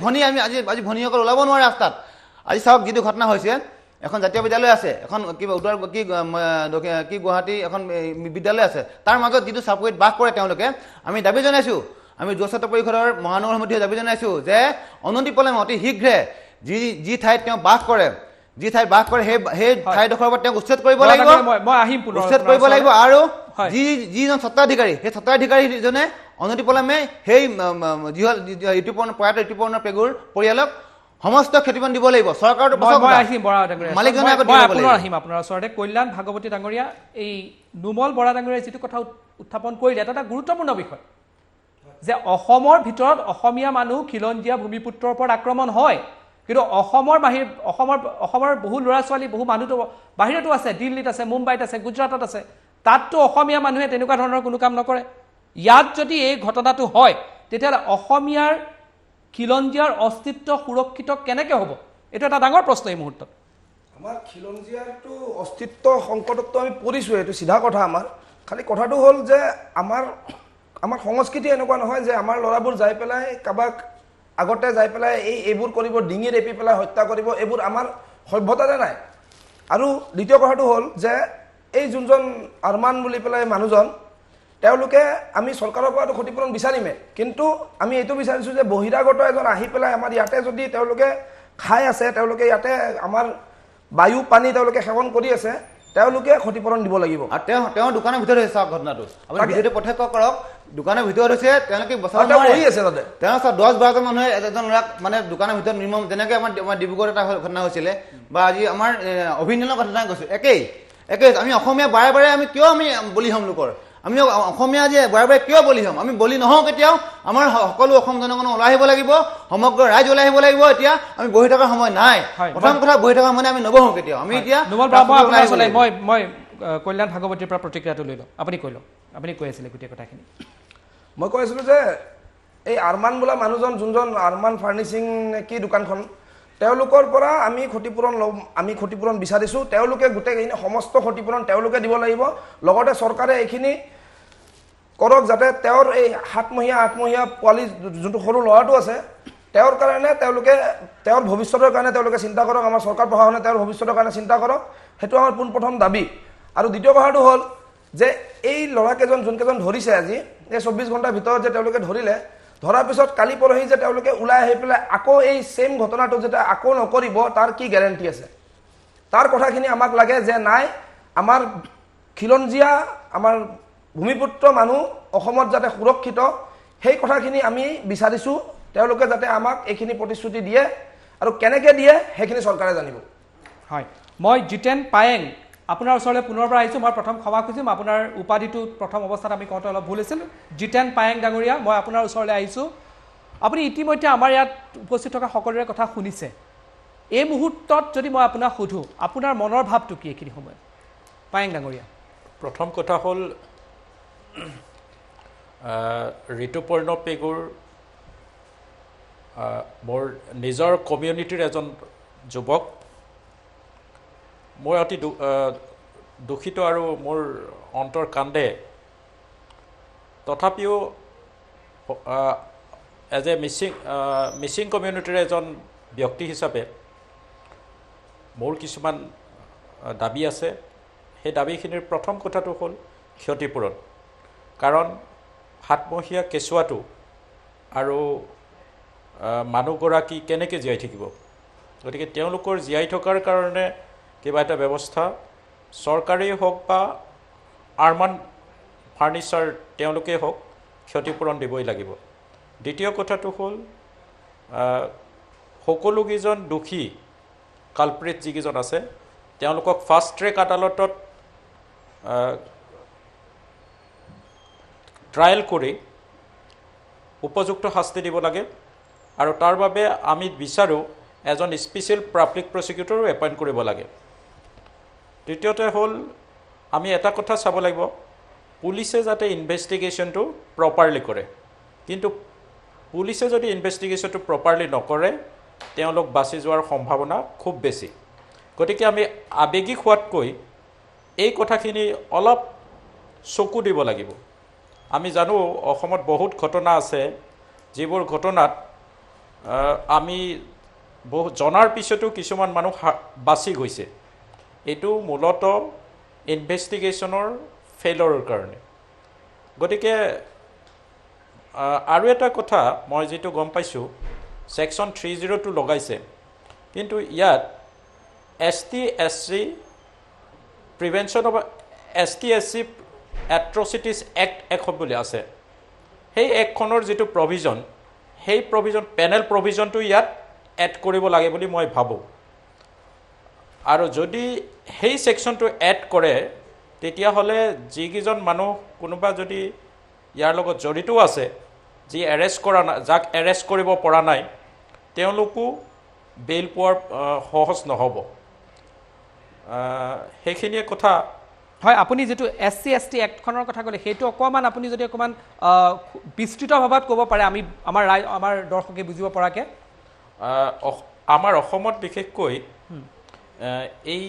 ভনীসকল ওলাব নোৱাৰে ৰাস্তাত। আজি চাওক যিটো ঘটনা হৈছে, এখন জাতীয় বিদ্যালয় আছে, এখন কিবা কি গুৱাহাটী এখন বিদ্যালয় আছে, তাৰ মাজত যিটো চাপৰিত বাস কৰে তেওঁলোকে, আমি দাবী জনাইছোঁ, আমি জনস্বাস্থ্য পৰিষদৰ মহানগৰ সমিতিয়ে দাবী জনাইছোঁ যে অনতিপলমে অতি শীঘ্ৰে যি ঠাইত তেওঁ বাস কৰে সেই ঠাইডোখৰৰ পৰা তেওঁক উচ্ছেদ কৰিব লাগিব, আৰু যিজন স্বত্বাধিকাৰী সেই স্বত্বাধিকাৰীজনে অনতিপলমে সেই প্ৰয়াত ঋতুপৰ্ণ পেগুৰ পৰিয়ালক সমস্ত ক্ষতিপূৰণ দিব লাগিব। চৰকাৰটো মালিকজনে
আহিম আপোনাৰ ওচৰতে। কল্যাণ ভাগৱতী ডাঙৰীয়া, এই নুমল বৰা ডাঙৰীয়াই যিটো কথা উত্থাপন কৰিলে এটা গুৰুত্বপূৰ্ণ বিষয় যে অসমৰ ভিতৰত অসমীয়া মানুহ খিলঞ্জীয়া ভূমিপুত্ৰৰ ওপৰত আক্ৰমণ হয়, কিন্তু অসমৰ বহু ল'ৰা ছোৱালী বহু মানুহটো বাহিৰতো আছে, দিল্লীত আছে, মুম্বাইত আছে, গুজৰাটত আছে, তাততো অসমীয়া মানুহে তেনেকুৱা ধৰণৰ কোনো কাম নকৰে। ইয়াত যদি এই ঘটনাটো হয় তেতিয়াহ'লে অসমীয়াৰ খিলঞ্জীয়াৰ অস্তিত্ব সুৰক্ষিত কেনেকৈ হ'ব? এইটো এটা ডাঙৰ প্ৰশ্ন এই মুহূৰ্তত।
আমাৰ খিলঞ্জীয়াৰটো অস্তিত্ব সংকটততো আমি পৰিছোঁ, এইটো চিধা কথা। আমাৰ খালি কথাটো হ'ল যে আমাৰ সংস্কৃতি এনেকুৱা নহয় যে আমাৰ ল'ৰাবোৰ যাই পেলাই কাৰোবাক আগতে যাই পেলাই এইবোৰ কৰিব, ডিঙি ৰেপি পেলাই হত্যা কৰিব, এইবোৰ আমাৰ সভ্যতাতে নাই। আৰু দ্বিতীয় কথাটো হ'ল যে এই যোনজন আৰমান বুলি পেলাই মানুহজন, তেওঁলোকে আমি চৰকাৰৰ পৰাতো ক্ষতিপূৰণ বিচাৰিমে, কিন্তু আমি এইটো বিচাৰিছোঁ যে বহিৰাগত এজন আহি পেলাই আমাৰ ইয়াতে যদি তেওঁলোকে খাই আছে, তেওঁলোকে ইয়াতে আমাৰ বায়ু পানী তেওঁলোকে সেৱন কৰি আছে, তেওঁলোকে ক্ষতিপূৰণ দিব লাগিব।
আৰু তেওঁ দোকানৰ ভিতৰত হৈছে, চাওক ঘটনাটো আপুনি ভিডিঅ'টো প্ৰত্যক্ষ কৰক, দোকানৰ ভিতৰত হৈছে, তেওঁলোকে বচাব
নোৱাৰি আছে তাতে।
তেওঁ চাওক 10-12জন মানুহে এজন ল'ৰাক মানে দোকানৰ ভিতৰত নিৰ্মম, যেনেকৈ আমাৰ ডিব্ৰুগড়ত এটা ঘটনা হৈছিলে বা আজি আমাৰ অভিনন্দনৰ ঘটনা গৈছোঁ, একেই। আমি অসমীয়া বাৰে বাৰে আমি কিয় বলি হ'ম লোকৰ? আমি অসমীয়া যে বাৰে বাৰে কিয় বলি হ'ম? আমি বলি নহওঁ কেতিয়াও। আমাৰ সকলো অসম জনগণ ওলাই আহিব লাগিব, সমগ্ৰ ৰাইজ ওলাই আহিব লাগিব। এতিয়া আমি বহি থকাৰ সময় নাই। প্ৰথম কথা, বহি থকাৰ সময় আমি নবহোঁ কেতিয়াও। আমি এতিয়া
মই কল্যাণ ভাগৱতীৰ পৰা প্ৰতিক্ৰিয়াটো লৈ লওঁ। আপুনি কৈ লওক, আপুনি কৈ আছিলে গোটেই কথাখিনি।
মই কৈ আছিলোঁ যে এই আৰমান বোলা মানুহজন, যোনজন আৰমান ফাৰ্নিচিং কি দোকানখন, তেওঁলোকৰ পৰা আমি ক্ষতিপূৰণ বিচাৰিছোঁ। তেওঁলোকে গোটেইখিনি সমস্ত ক্ষতিপূৰণ তেওঁলোকে দিব লাগিব। লগতে চৰকাৰে এইখিনি কৰক যাতে তেওঁৰ এই 7মহীয়া পোৱালি যোনটো সৰু ল'ৰাটো আছে, তেওঁৰ কাৰণে তেওঁৰ ভৱিষ্যতৰ কাৰণে তেওঁলোকে চিন্তা কৰক। আমাৰ চৰকাৰ প্ৰশাসনে তেওঁৰ ভৱিষ্যতৰ কাৰণে চিন্তা কৰক, সেইটো আমাৰ পোনপ্ৰথম দাবী। আৰু দ্বিতীয় কথাটো হ'ল যে এই ল'ৰাকেইজন যোনকেইজন ধৰিছে আজি, এই 24 ঘণ্টাৰ ভিতৰত যে তেওঁলোকে ধৰিলে, ধৰাৰ পিছত কালি পৰহি যে তেওঁলোকে ওলাই আহি পেলাই আকৌ এই ছেইম ঘটনাটো যেতিয়া আকৌ নকৰিব, তাৰ কি গেৰেণ্টি আছে? তাৰ কথাখিনি আমাক লাগে যে নাই, আমাৰ খিলঞ্জীয়া আমাৰ ভূমিপুত্ৰ মানুহ অসমত যাতে সুৰক্ষিত, সেই কথাখিনি আমি বিচাৰিছোঁ। তেওঁলোকে যাতে আমাক এইখিনি প্ৰতিশ্ৰুতি দিয়ে, আৰু কেনেকৈ দিয়ে সেইখিনি চৰকাৰে জানিব।
হয়, মই জিতেন পায়েং আপোনাৰ ওচৰলৈ পুনৰবাৰ আহিছোঁ। মই প্ৰথম ক্ষমা খুজিম, আপোনাৰ উপাধিটো প্ৰথম অৱস্থাত আমি কওঁতে অলপ ভুল হৈছিল। জিতেন পায়েং ডাঙৰীয়া, মই আপোনাৰ ওচৰলৈ আহিছোঁ। আপুনি ইতিমধ্যে আমাৰ ইয়াত উপস্থিত থকা সকলোৰে কথা শুনিছে। এই মুহূৰ্তত যদি মই আপোনাক সোধোঁ, আপোনাৰ মনৰ ভাৱটো কি এইখিনি সময়ত? পায়েং ডাঙৰীয়া,
প্ৰথম কথা হ'ল ঋতুপৰ্ণ পেগুৰ মোৰ নিজৰ কমিউনিটিৰ এজন যুৱক। মই অতি দুখিত আৰু মোৰ অন্তৰ কান্দে। তথাপিও এজ এ মিচিং কমিউনিটিৰ এজন ব্যক্তি হিচাপে মোৰ কিছুমান দাবী আছে। সেই দাবীখিনিৰ প্ৰথম কথাটো হ'ল ক্ষতিপূৰণ। কাৰণ 7মহীয়া কেঁচুৱাটো আৰু মানুহগৰাকী কেনেকৈ জীয়াই থাকিব? গতিকে তেওঁলোকৰ জীয়াই থকাৰ কাৰণে কিবা এটা ব্যৱস্থা চৰকাৰেই হওক বা আৰমান ফাৰ্নিচাৰ তেওঁলোকেই হওক ক্ষতিপূৰণ দিবই লাগিব। দ্বিতীয় কথাটো হ'ল সকলোকেইজন দোষী কালপ্ৰিট যিকেইজন আছে তেওঁলোকক ফাষ্ট ট্ৰেক আদালতত ট্ৰায়েল কৰি উপযুক্ত শাস্তি দিব লাগে আৰু তাৰ বাবে আমি বিচাৰোঁ এজন স্পেচিয়েল পাব্লিক প্ৰচিকিউটৰো এপইণ্ট কৰিব লাগে। দ্বিতীয়তে হ'ল আমি এটা কথা চাব লাগিব, পুলিচে যাতে ইনভেষ্টিগেশ্যনটো প্ৰপাৰলি কৰে, কিন্তু পুলিচে যদি ইনভেষ্টিগেশ্যনটো প্ৰপাৰলি নকৰে তেওঁলোক বাচি যোৱাৰ সম্ভাৱনা খুব বেছি। গতিকে আমি আৱেগিক হোৱাতকৈ এই কথাখিনি অলপ চকু দিব লাগিব। আমি জানো অসমত বহুত ঘটনা আছে যিবোৰ ঘটনাত আমি বহু জনাৰ পিছতো কিছুমান মানুহ বাচি গৈছে। এইটো মূলতঃ ইনভেষ্টিগেশ্যনৰ ফেইলৰৰ কাৰণে। গতিকে আৰু এটা কথা মই যিটো গম পাইছোঁ, ছেকশ্যন 302 লগাইছে, কিন্তু ইয়াত ST/SC prevention of ST/SC এট্ৰচিটিছ act এখন বুলি আছে। সেই এক্টখনৰ যিটো প্ৰভিজন, সেই প্ৰভিজন পেনেল প্ৰভিজনটো ইয়াত এড কৰিব লাগে বুলি মই ভাবোঁ। আৰু যদি সেই ছেকশ্যনটো এড কৰে তেতিয়াহ'লে যিকেইজন মানুহ কোনোবা যদি ইয়াৰ লগত জড়িত আছে, যি এৰেষ্ট কৰা নাই, যাক এৰেষ্ট কৰিব পৰা নাই, তেওঁলোকো বেইল পোৱাৰ সহজ নহ'ব। সেইখিনিয়ে কথা।
হয়, আপুনি যিটো SC/ST এক্টখনৰ কথা ক'লে সেইটো অকণমান আপুনি যদি অকণমান বিস্তৃতভাৱত ক'ব পাৰে, আমাৰ দৰ্শকে বুজিব পৰাকৈ।
আমাৰ অসমত বিশেষকৈ এই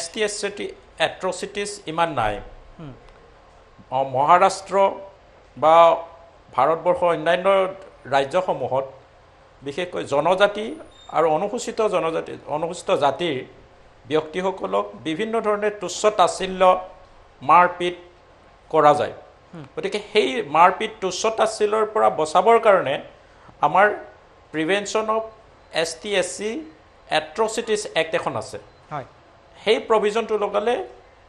ST/SC এট্ৰচিটিছ ইমান নাই। মহাৰাষ্ট্ৰ বা ভাৰতবৰ্ষৰ অন্যান্য ৰাজ্যসমূহত বিশেষকৈ জনজাতি আৰু অনুসূচিত জাতিৰ ব্যক্তিসকলক বিভিন্ন ধৰণে তুচ্ছ তাচ্ছিল্য মাৰপিট কৰা যায়। গতিকে সেই মাৰপিট তুচ্ছ তাচ্ছিল্যৰ পৰা বচাবৰ কাৰণে আমাৰ প্ৰিভেনশ্যন অফ ST/SC এট্ৰচিটিছ এক্ট এখন আছে।
হয়,
সেই প্ৰভিজনটো লগালে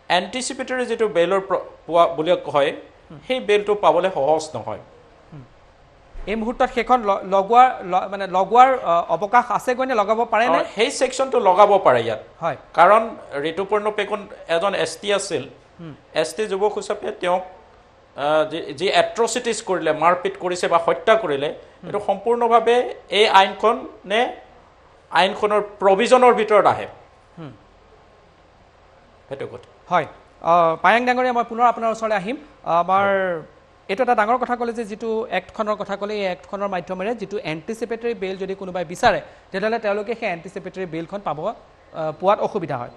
এণ্টিচিপেটৰী যিটো বেইলৰ পোৱা বুলি কয়, সেই বেইলটো পাবলৈ সহজ নহয়।
এই মুহূৰ্তত সেইখন লগোৱাৰ অৱকাশ আছেগৈ নে লগাব পাৰে নে?
সেই ছেকশ্যনটো লগাব পাৰে ইয়াত।
হয়,
কাৰণ ঋতুপৰ্ণ পেগুন এজন ST আছিল। ST যুৱক হিচাপে তেওঁক যি এট্ৰচিটিছ কৰিলে, মাৰপিট কৰিছে বা হত্যা কৰিলে, এইটো সম্পূৰ্ণভাৱে এই আইনখনৰ প্ৰভিজনৰ ভিতৰত আহে। সেইটো কথা। হয়,
পায়াং ডাঙৰীয়া, মই পুনৰ আপোনাৰ ওচৰলৈ আহিম। আমাৰ এইটো এটা ডাঙৰ কথা ক'লে যে যিটো এক্টখনৰ কথা ক'লে, এই এক্টখনৰ মাধ্যমেৰে যিটো এণ্টিচিপেটৰী বেইল যদি কোনোবাই বিচাৰে তেতিয়াহ'লে তেওঁলোকে সেই এণ্টিচিপেটৰী বেইলখন পোৱাত অসুবিধা হয়।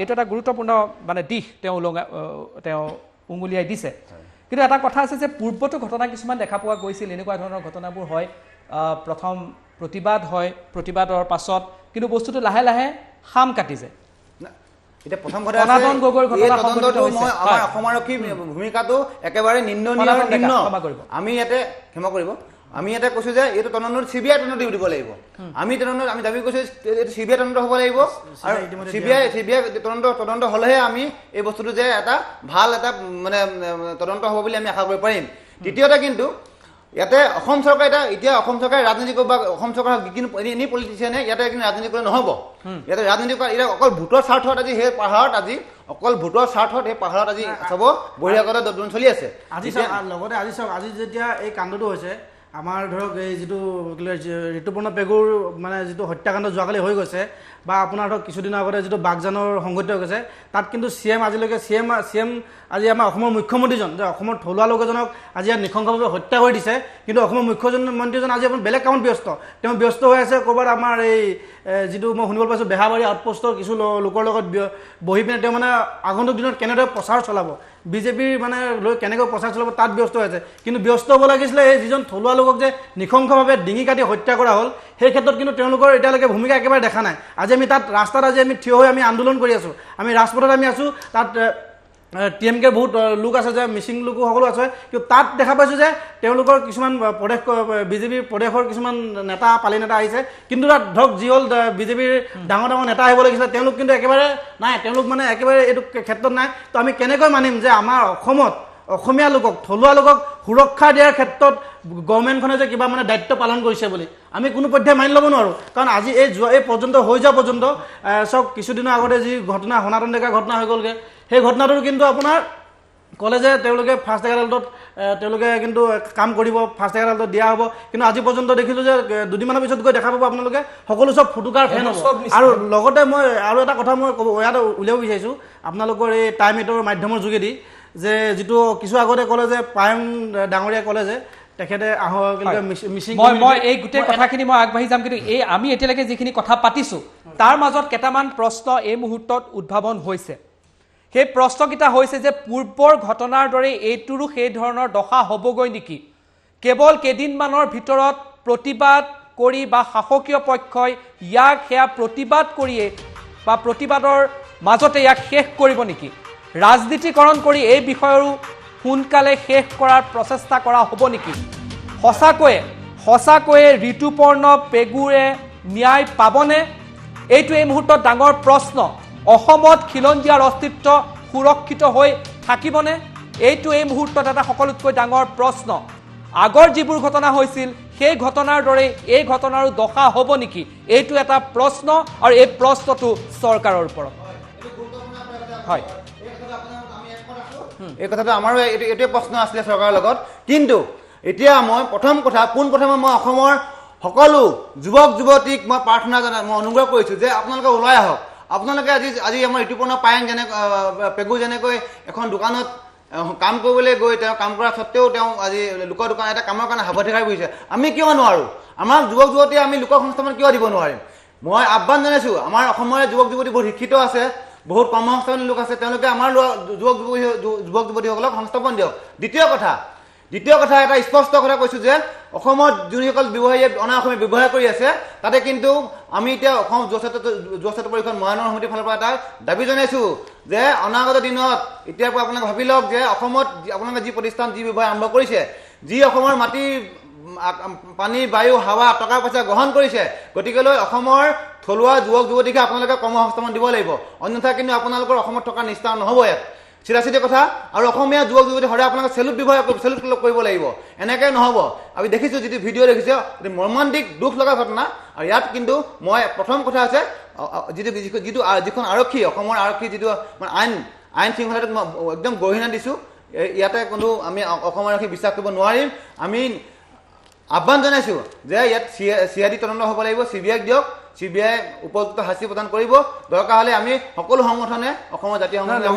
এইটো এটা গুৰুত্বপূৰ্ণ দিশ তেওঁ উঙুলিয়াই দিছে। কিন্তু এটা কথা আছে যে পূৰ্বতো ঘটনা কিছুমান দেখা পোৱা গৈছিল, এনেকুৱা ধৰণৰ ঘটনাবোৰ হয়। প্ৰথম প্ৰতিবাদ হয়, প্ৰতিবাদৰ পাছত কিন্তু বস্তুটো লাহে লাহে সাম কাটি যায়।
এতিয়া প্ৰথম কথা আমাৰ অসম আৰক্ষীৰ ভূমিকাটো একেবাৰে নিন্দনীয়। আমি ইয়াতে ক্ষমা কৰিব, আমি ইয়াতে কৈছোঁ যে এইটো তদন্ত CBI তদন্ত দিব লাগিব। আমি দাবী কৰিছোঁ এইটো CBI তদন্ত হ'ব লাগিব, আৰু CBI তদন্ত হ'লেহে আমি এই বস্তুটো যে এটা ভাল এটা তদন্ত হ'ব বুলি আমি আশা কৰিব পাৰিম। দ্বিতীয়তে কিন্তু ইয়াতে অসম চৰকাৰ এতিয়া অসম চৰকাৰে ৰাজনীতি কৰিব বা অসম চৰকাৰ এনি পলিটিচিয়ানে ইয়াতে ৰাজনীতি কৰিলে নহ'ব। ইয়াতে ৰাজনীতি কৰা এতিয়া অকল ভোটৰ স্বাৰ্থত আজি সেই পাহাৰত আজি চাব বহিৰাগত দৰ্শন চলি আছে।
লগতে আজি চাওক, আজি যেতিয়া এই কাণ্ডটো হৈছে, আমাৰ ধৰক এই যিটো ঋতুপৰ্ণ পেগুৰ যিটো হত্যাকাণ্ড যোৱাকালি হৈ গৈছে, বা আপোনাৰ ধৰক কিছুদিনৰ আগতে যিটো বাগজানৰ সংঘটিত হৈ গৈছে, তাত কিন্তু CM আজিলৈকে আজি আমাৰ অসমৰ মুখ্যমন্ত্ৰীজন যে অসমৰ থলুৱা লোক এজনক আজি ইয়াত নৃশংসভাৱে হত্যা কৰি দিছে, কিন্তু অসমৰ মুখ্যমন্ত্ৰীজন আজি আপোনাৰ বেলেগ কামত ব্যস্ত। তেওঁ ব্যস্ত হৈ আছে ক'ৰবাত আমাৰ এই যিটো মই শুনিবলৈ পাইছোঁ বেহাবাৰী আউটপোষ্টৰ কিছু লোকৰ লগত বহি পিনে তেওঁ আগন্তুক দিনত কেনেদৰে প্ৰচাৰ চলাব, বিজেপিৰ লৈ কেনেকৈ প্ৰচাৰ চলাব তাত ব্যস্ত হৈ আছে। কিন্তু ব্যস্ত হ'ব লাগিছিলে এই যিজন থলুৱা লোকক যে নৃশংসভাৱে ডিঙি কাটি হত্যা কৰা হ'ল, সেই ক্ষেত্ৰত কিন্তু তেওঁলোকৰ এতিয়ালৈকে ভূমিকা একেবাৰে দেখা নাই। আজি আমি তাত ৰাস্তাত আমি থিয় হৈ আমি আন্দোলন কৰি আছোঁ, আমি ৰাজপথত আমি আছোঁ, তাত TMK বহুত লোক আছে, যে মিচিং লোকো সকলো আছে, কিন্তু তাত দেখা পাইছোঁ যে তেওঁলোকৰ কিছুমান বিজেপিৰ প্ৰদেশৰ কিছুমান নেতা পালি নেতা আহিছে, কিন্তু তাত ধৰক যি হ'ল বিজেপিৰ ডাঙৰ নেতা আহিব লাগিছিলে, তেওঁলোক কিন্তু একেবাৰে নাই, তেওঁলোক একেবাৰে এইটো ক্ষেত্ৰত নাই। তো আমি কেনেকৈ মানিম যে আমাৰ অসমত অসমীয়া লোকক থলুৱা লোকক সুৰক্ষা দিয়াৰ ক্ষেত্ৰত গভৰ্ণমেণ্টখনে যে কিবা মানে দায়িত্ব পালন কৰিছে বুলি আমি কোনো পধ্যে মানি ল'ব নোৱাৰোঁ কাৰণ আজি এই পৰ্যন্ত হৈ যোৱা পৰ্যন্ত চাওক কিছুদিনৰ আগতে যি ঘটনা সনাতন ডেকাৰ ঘটনা হৈ গ'লগৈ সেই ঘটনাটোৰ কিন্তু আপোনাৰ ক'লে যে তেওঁলোকে ফাৰ্ষ্ট ডেকাৰ আদালতত তেওঁলোকে কিন্তু কাম কৰিব ফাৰ্ষ্ট ডেকাৰ আদালতত দিয়া হ'ব কিন্তু আজি পৰ্যন্ত দেখিলোঁ যে দুদিনমানৰ পিছত গৈ দেখা পাব আপোনালোকে সকলো চব ফুটুকাৰ ফেন হ'ব আৰু লগতে মই আৰু এটা কথা মই ইয়াত উলিয়াব বিচাৰিছোঁ আপোনালোকৰ এই টাইম এইটৰ মাধ্যমৰ যোগেদি যে যিটো কিছু আগতে ক'লে যে পায়ং ডাঙৰীয়াই ক'লে যে তেখেতে মিচিং
মই এই গোটেই কথাখিনি মই আগবাঢ়ি যাম কিন্তু এই আমি এতিয়ালৈকে যিখিনি কথা পাতিছোঁ তাৰ মাজত কেইটামান প্ৰশ্ন এই মুহূৰ্তত উদ্ভাৱন হৈছে সেই প্ৰশ্নকেইটা হৈছে যে পূৰ্বৰ ঘটনাৰ দৰে এইটোৰো সেই ধৰণৰ দশা হ'বগৈ নেকি কেৱল কেইদিনমানৰ ভিতৰত প্ৰতিবাদ কৰি বা শাসকীয় পক্ষই ইয়াক সেয়া প্ৰতিবাদ কৰিয়ে বা প্ৰতিবাদৰ মাজতে ইয়াক শেষ কৰিব নেকি ৰাজনীতিকৰণ কৰি এই বিষয়ৰো সোনকালে শেষ কৰাৰ প্ৰচেষ্টা কৰা হ'ব নেকি সঁচাকৈয়ে ঋতুপৰ্ণ পেগুৰে ন্যায় পাবনে এইটো এই মুহূৰ্তত ডাঙৰ প্ৰশ্ন অসমত খিলঞ্জীয়াৰ অস্তিত্ব সুৰক্ষিত হৈ থাকিবনে এইটো এই মুহূৰ্তত এটা সকলোতকৈ ডাঙৰ প্ৰশ্ন আগৰ যিবোৰ ঘটনা হৈছিল সেই ঘটনাৰ দৰে এই ঘটনাৰো দশা হ'ব নেকি এইটো এটা প্ৰশ্ন আৰু এই প্ৰশ্নটো চৰকাৰৰ ওপৰত হয়
এই কথাটো আমাৰো এইটোৱে প্ৰশ্ন আছিলে চৰকাৰৰ লগত কিন্তু এতিয়া মই প্ৰথম কথা পোনপ্ৰথমে মই অসমৰ সকলো যুৱক যুৱতীক মই প্ৰাৰ্থনা জনাই মই অনুগ্ৰহ কৰিছোঁ যে আপোনালোকে ওলাই আহক আপোনালোকে আজি আমাৰ ঋতুপৰ্ণ পায়ং পেগু যেনেকৈ এখন দোকানত কাম কৰিবলৈ গৈ তেওঁ কাম কৰা স্বত্তেও তেওঁ আজি লোকৰ দোকান এটা কামৰ কাৰণে হাবাথি খাই বহিছে আমি কিয় নোৱাৰোঁ আমাৰ যুৱক যুৱতীয়ে আমি লোকৰ সংস্থাপন কিয় দিব নোৱাৰিম মই আহ্বান জনাইছোঁ আমাৰ অসমৰে যুৱক যুৱতী বহুত শিক্ষিত আছে বহুত কৰ্মসংস্থাপনী লোক আছে তেওঁলোকে আমাৰ যুৱক যুৱতীসকলক সংস্থাপন দিয়ক দ্বিতীয় কথা এটা স্পষ্ট কথা কৈছোঁ যে অসমত যোনসকল ব্যৱসায়ীয়ে অনা অসমীয়া ব্যৱহাৰ কৰি আছে তাতে কিন্তু আমি এতিয়া অসম যুৱ ছাত্ৰ পৰিষদ মহানগৰ সমিতিৰ ফালৰ পৰা এটা দাবী জনাইছোঁ যে অনাগত দিনত এতিয়াৰ পৰা আপোনালোকে ভাবি লওক যে অসমত আপোনালোকে যি প্ৰতিষ্ঠান যি ব্যৱসায় আৰম্ভ কৰিছে যি অসমৰ মাটি পানী বায়ু হাৱা টকা পইচা গ্ৰহণ কৰিছে গতিকেলৈ অসমৰ থলুৱা যুৱক যুৱতীকে আপোনালোকে কৰ্মসংস্থাপন দিব লাগিব অন্যথা কিন্তু আপোনালোকৰ অসমত থকা নিষ্ঠা নহ'ব ইয়াত চিধা কথা আৰু অসমীয়া যুৱক যুৱতী সদায় আপোনালোকে চেলুট কৰিব লাগিব এনেকৈ নহ'ব আমি দেখিছোঁ যিটো ভিডিঅ' দেখিছে অতি মৰ্মান্তিক দুখ লগা ঘটনা আৰু ইয়াত কিন্তু মই প্ৰথম কথা আছে যিখন আৰক্ষী অসমৰ আৰক্ষী যিটো আইন শৃংখলাটোক মই একদম গৰিহণা দিছোঁ ইয়াতে কোনো আমি অসম আৰক্ষী বিশ্বাস কৰিব নোৱাৰিম আমি আহ্বান জনাইছোঁ যে ইয়াত CID তদন্ত হ'ব লাগিব CBIক দিয়ক CBI উপযুক্ত শাস্তি প্ৰদান কৰিব দৰকাৰ হ'লে আমি সকলো সংগঠনে অসমৰ জাতীয়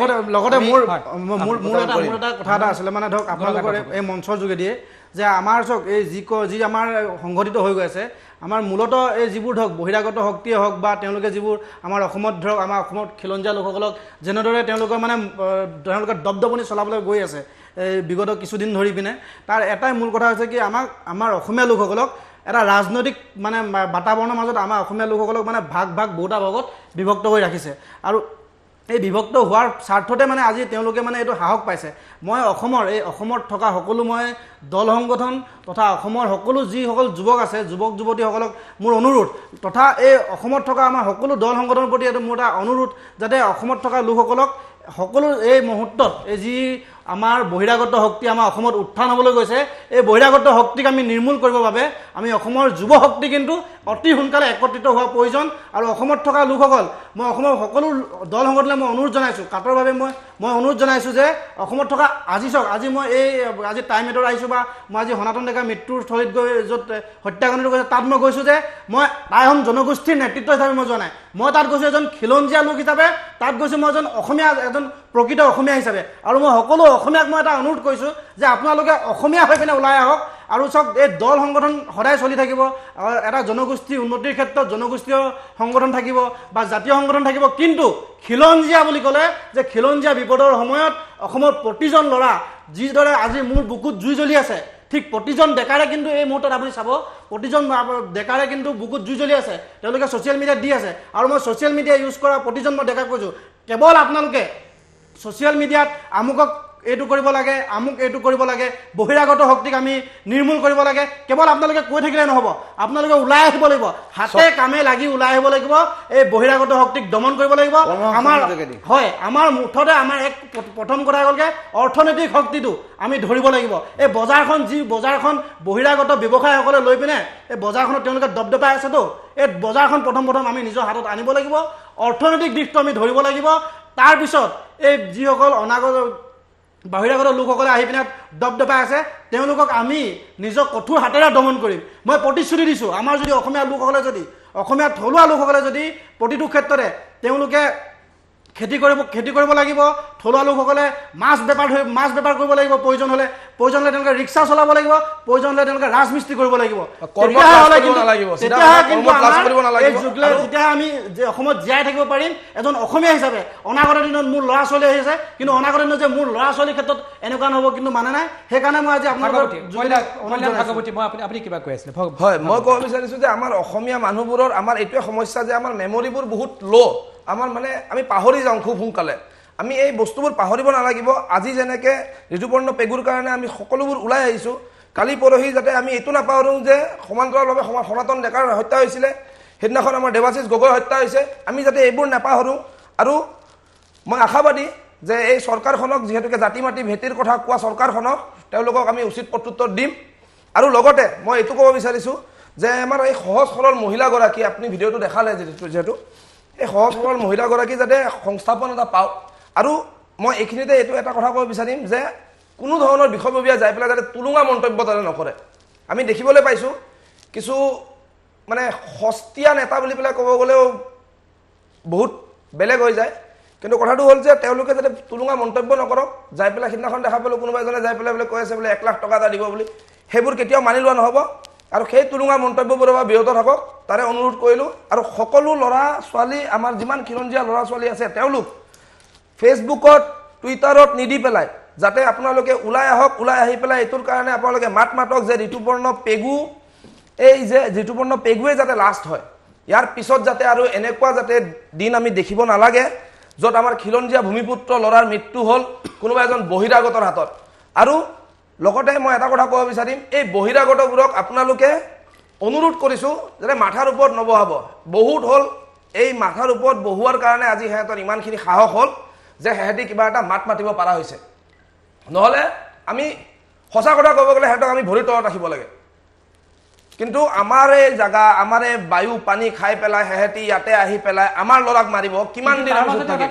লগতে মোৰ এটা কথা এটা আছিলে মানে ধৰক আপোনালোকৰ এই মঞ্চৰ যোগেদিয়ে যে আমাৰ চাওক এই যি আমাৰ সংঘটিত হৈ গৈ আছে আমাৰ মূলত এই যিবোৰ ধৰক বহিৰাগত শক্তিয়ে হওক বা তেওঁলোকে যিবোৰ আমাৰ অসমত ধৰক আমাৰ অসমত খিলঞ্জীয়া লোকসকলক যেনেদৰে তেওঁলোকে দপদপনি চলাবলৈ গৈ আছে এই বিগত কিছুদিন ধৰি পিনে তাৰ এটাই মূল কথা হৈছে কি আমাৰ অসমীয়া লোকসকলক এটা ৰাজনৈতিক মানে বাতাবৰণৰ মাজত আমাৰ অসমীয়া লোকসকলক মানে বহুটা ভাগত বিভক্ত কৰি ৰাখিছে আৰু এই বিভক্ত হোৱাৰ স্বাৰ্থতে মানে আজি তেওঁলোকে মানে এইটো সাহস পাইছে মই অসমত থকা সকলো মই দল সংগঠন তথা অসমৰ সকলো যিসকল যুৱক আছে যুৱক যুৱতীসকলক মোৰ অনুৰোধ তথা এই অসমত থকা আমাৰ সকলো দল সংগঠনৰ প্ৰতি এইটো মোৰ এটা অনুৰোধ যাতে অসমত থকা লোকসকলক সকলো এই মুহূৰ্তত এই যি আমাৰ বহিৰাগত শক্তি আমাৰ অসমত উত্থান হ'বলৈ গৈছে এই বহিৰাগত শক্তিক আমি নিৰ্মূল কৰিবৰ বাবে আমি অসমৰ যুৱ শক্তি কিন্তু অতি সোনকালে একত্ৰিত হোৱা প্ৰয়োজন আৰু অসমত থকা লোকসকল মই অসমৰ সকলো দল সংগঠনলৈ মই অনুৰোধ জনাইছোঁ কাটৰভাৱে মই অনুৰোধ জনাইছোঁ যে অসমত থকা আজি মই আজি টাইম এইটত আহিছোঁ বা মই আজি সনাতন ডেকাৰ মৃত্যুৰ স্থলীত গৈ য'ত হত্যাকাণ্ডটো গৈছে তাত মই গৈছোঁ যে মই টাইহন জনগোষ্ঠীৰ নেতৃত্ব হিচাপে মই যোৱা নাই মই তাত গৈছোঁ এজন খিলঞ্জীয়া লোক হিচাপে তাত গৈছোঁ মই এজন প্ৰকৃত অসমীয়া হিচাপে আৰু মই সকলো অসমীয়াক মই এটা অনুৰোধ কৰিছোঁ যে আপোনালোকে অসমীয়া হৈ পিনে ওলাই আহক আৰু চাওক এই দল সংগঠন সদায় চলি থাকিব এটা জনগোষ্ঠীৰ উন্নতিৰ ক্ষেত্ৰত জনগোষ্ঠীয় সংগঠন থাকিব বা জাতীয় সংগঠন থাকিব কিন্তু খিলঞ্জীয়া বুলি ক'লে যে খিলঞ্জীয়া বিপদৰ সময়ত অসমৰ প্ৰতিজন ল'ৰা যিদৰে আজি মোৰ বুকুত জুই জ্বলি আছে ঠিক প্ৰতিজন ডেকাৰে কিন্তু এই মুহূৰ্তত আপুনি চাব প্ৰতিজন ডেকাৰে কিন্তু বুকুত জুই জ্বলি আছে তেওঁলোকে ছ'চিয়েল মিডিয়াত দি আছে আৰু মই ছ'চিয়েল মিডিয়া ইউজ কৰা প্ৰতিজন মই ডেকাক কৈছোঁ কেৱল আপোনালোকে ছ'চিয়েল মিডিয়াত আমুকক এইটো কৰিব লাগে, আমুক এইটো কৰিব লাগে, বহিৰাগত শক্তিক আমি নিৰ্মূল কৰিব লাগে, কেৱল আপোনালোকে কৈ থাকিলে নহ'ব, আপোনালোকে ওলাই আহিব লাগিব, হাতে কামে লাগি ওলাই আহিব লাগিব, এই বহিৰাগত শক্তিক দমন কৰিব লাগিব। আমাৰ হয়, আমাৰ মুঠতে আমাৰ এক প্ৰথম কথা হ'লগৈ অৰ্থনৈতিক শক্তিটো আমি ধৰিব লাগিব। এই বজাৰখন যি বজাৰখন বহিৰাগত ব্যৱসায়ীসকলে লৈ পিনে এই বজাৰখনত তেওঁলোকে দবদবাই আছেতো, এই বজাৰখন প্ৰথম আমি নিজৰ হাতত আনিব লাগিব, অৰ্থনৈতিক দিশটো আমি ধৰিব লাগিব। তাৰপিছত এই যিসকল অনাগত বহিৰাগত লোকসকলে আহি পিনে দবদবাই আছে তেওঁলোকক আমি নিজৰ কঠোৰ হাতেৰে দমন কৰিম। মই প্ৰতিশ্ৰুতি দিছোঁ, আমাৰ যদি অসমীয়া লোকসকলে যদি অসমীয়া থলুৱা লোকসকলে যদি প্ৰতিটো ক্ষেত্ৰতে তেওঁলোকে খেতি কৰিব লাগিব, থলুৱা লোকসকলে মাছ বেপাৰ কৰিব লাগিব, প্ৰয়োজন হ'লে তেওঁলোকে ৰিক্সা চলাব লাগিব, প্ৰয়োজন হ'লে তেওঁলোকে ৰাজমিস্ত্ৰী কৰিব লাগিব। তেতিয়া আমি অসমত জীয়াই থাকিব পাৰিম এজন অসমীয়া হিচাপে। অনাগত দিনত মোৰ ল'ৰা ছোৱালী আহিছে, কিন্তু অনাগত দিনত যে মোৰ ল'ৰা ছোৱালীৰ ক্ষেত্ৰত এনেকুৱা নহ'ব কিন্তু মানে নাই। সেইকাৰণে মই আজি আপোনালোকক
হয়, মই ক'ব বিচাৰিছোঁ যে আমাৰ অসমীয়া মানুহবোৰৰ আমাৰ এইটোৱে সমস্যা যে আমাৰ মেমৰিবোৰ বহুত ল'। আমাৰ মানে আমি পাহৰি যাওঁ খুব সোনকালে। আমি এই বস্তুবোৰ পাহৰিব নালাগিব। আজি যেনেকৈ ঋতুপৰ্ণ পেগুৰ কাৰণে আমি সকলোবোৰ ওলাই আহিছোঁ, কালি পৰহি যাতে আমি এইটো নাপাহৰোঁ যে সমান্তৰালভাৱে সনাতন ডেকাৰ হত্যা হৈছিলে, সেইদিনাখন আমাৰ দেৱাশিষ গগৈ হত্যা হৈছে, আমি যাতে এইবোৰ নাপাহৰোঁ। আৰু মই আশাবাদী যে এই চৰকাৰখনক, যিহেতুকে জাতি মাটি ভেটিৰ কথা কোৱা চৰকাৰখনক, তেওঁলোকক আমি উচিত প্ৰত্যুত্তৰ দিম। আৰু লগতে মই এইটো ক'ব বিচাৰিছোঁ যে আমাৰ এই সহজ সৰল মহিলাগৰাকী, আপুনি ভিডিঅ'টো দেখালে যিহেতু, এই সহজ সৰল মহিলাগৰাকী যাতে সংস্থাপন এটা পাওক। আৰু মই এইখিনিতে এইটো এটা কথা ক'ব বিচাৰিম যে কোনো ধৰণৰ বিষয়ববীয়া যাই পেলাই যাতে তুলুঙা মন্তব্য যাতে নকৰে। আমি দেখিবলৈ পাইছোঁ কিছু মানে সস্তীয়া নেতা বুলি পেলাই ক'ব গ'লেও বহুত বেলেগ হৈ যায়, কিন্তু কথাটো হ'ল যে তেওঁলোকে যাতে তুলুঙা মন্তব্য নকৰক। যাই পেলাই সিদিনাখন দেখা পালোঁ কোনোবা এজনে যাই পেলাই বোলে কৈ আছে বোলে 1 লাখ টকা এটা দিব বুলি, সেইবোৰ কেতিয়াও মানি লোৱা নহ'ব। আৰু সেই তুলুঙা মন্তব্যবোৰৰ পৰা বিৰত থাকক তাৰে অনুৰোধ কৰিলোঁ। আৰু সকলো ল'ৰা ছোৱালী, আমাৰ যিমান খিলঞ্জীয়া ল'ৰা ছোৱালী আছে, তেওঁলোক ফেচবুকত টুইটাৰত নিদি পেলাই যাতে আপোনালোকে ওলাই আহক, ওলাই আহি পেলাই এইটোৰ কাৰণে আপোনালোকে মাতক যে ঋতুপৰ্ণ পেগু, এই যে ঋতুপৰ্ণ পেগুৱে যাতে লাষ্ট হয়। ইয়াৰ পিছত যাতে আৰু এনেকুৱা যাতে দিন আমি দেখিব নালাগে য'ত আমাৰ খিলঞ্জীয়া ভূমিপুত্ৰ ল'ৰাৰ মৃত্যু হ'ল কোনোবা এজন বহিৰাগতৰ হাতত। আৰু লগতে মই এটা কথা ক'ব বিচাৰিম, এই বহিৰাগতবোৰক আপোনালোকে অনুৰোধ কৰিছোঁ যাতে মাথাৰ ওপৰত নবহাব। বহুত হ'ল এই মাথাৰ ওপৰত বহোৱাৰ কাৰণে আজি সিহঁতৰ ইমানখিনি সাহস হ'ল যে সিহঁতি কিবা এটা মাত মাতিব পৰা হৈছে। নহ'লে আমি সঁচা কথা ক'ব গ'লে সিহঁতক আমি ভৰিৰ তলত ৰাখিব লাগে। কিন্তু আমাৰ এই জাগা, আমাৰ এই বায়ু পানী খাই পেলাই সিহঁতি ইয়াতে আহি পেলাই আমাৰ ল'ৰাক মাৰিব, কিমান দিন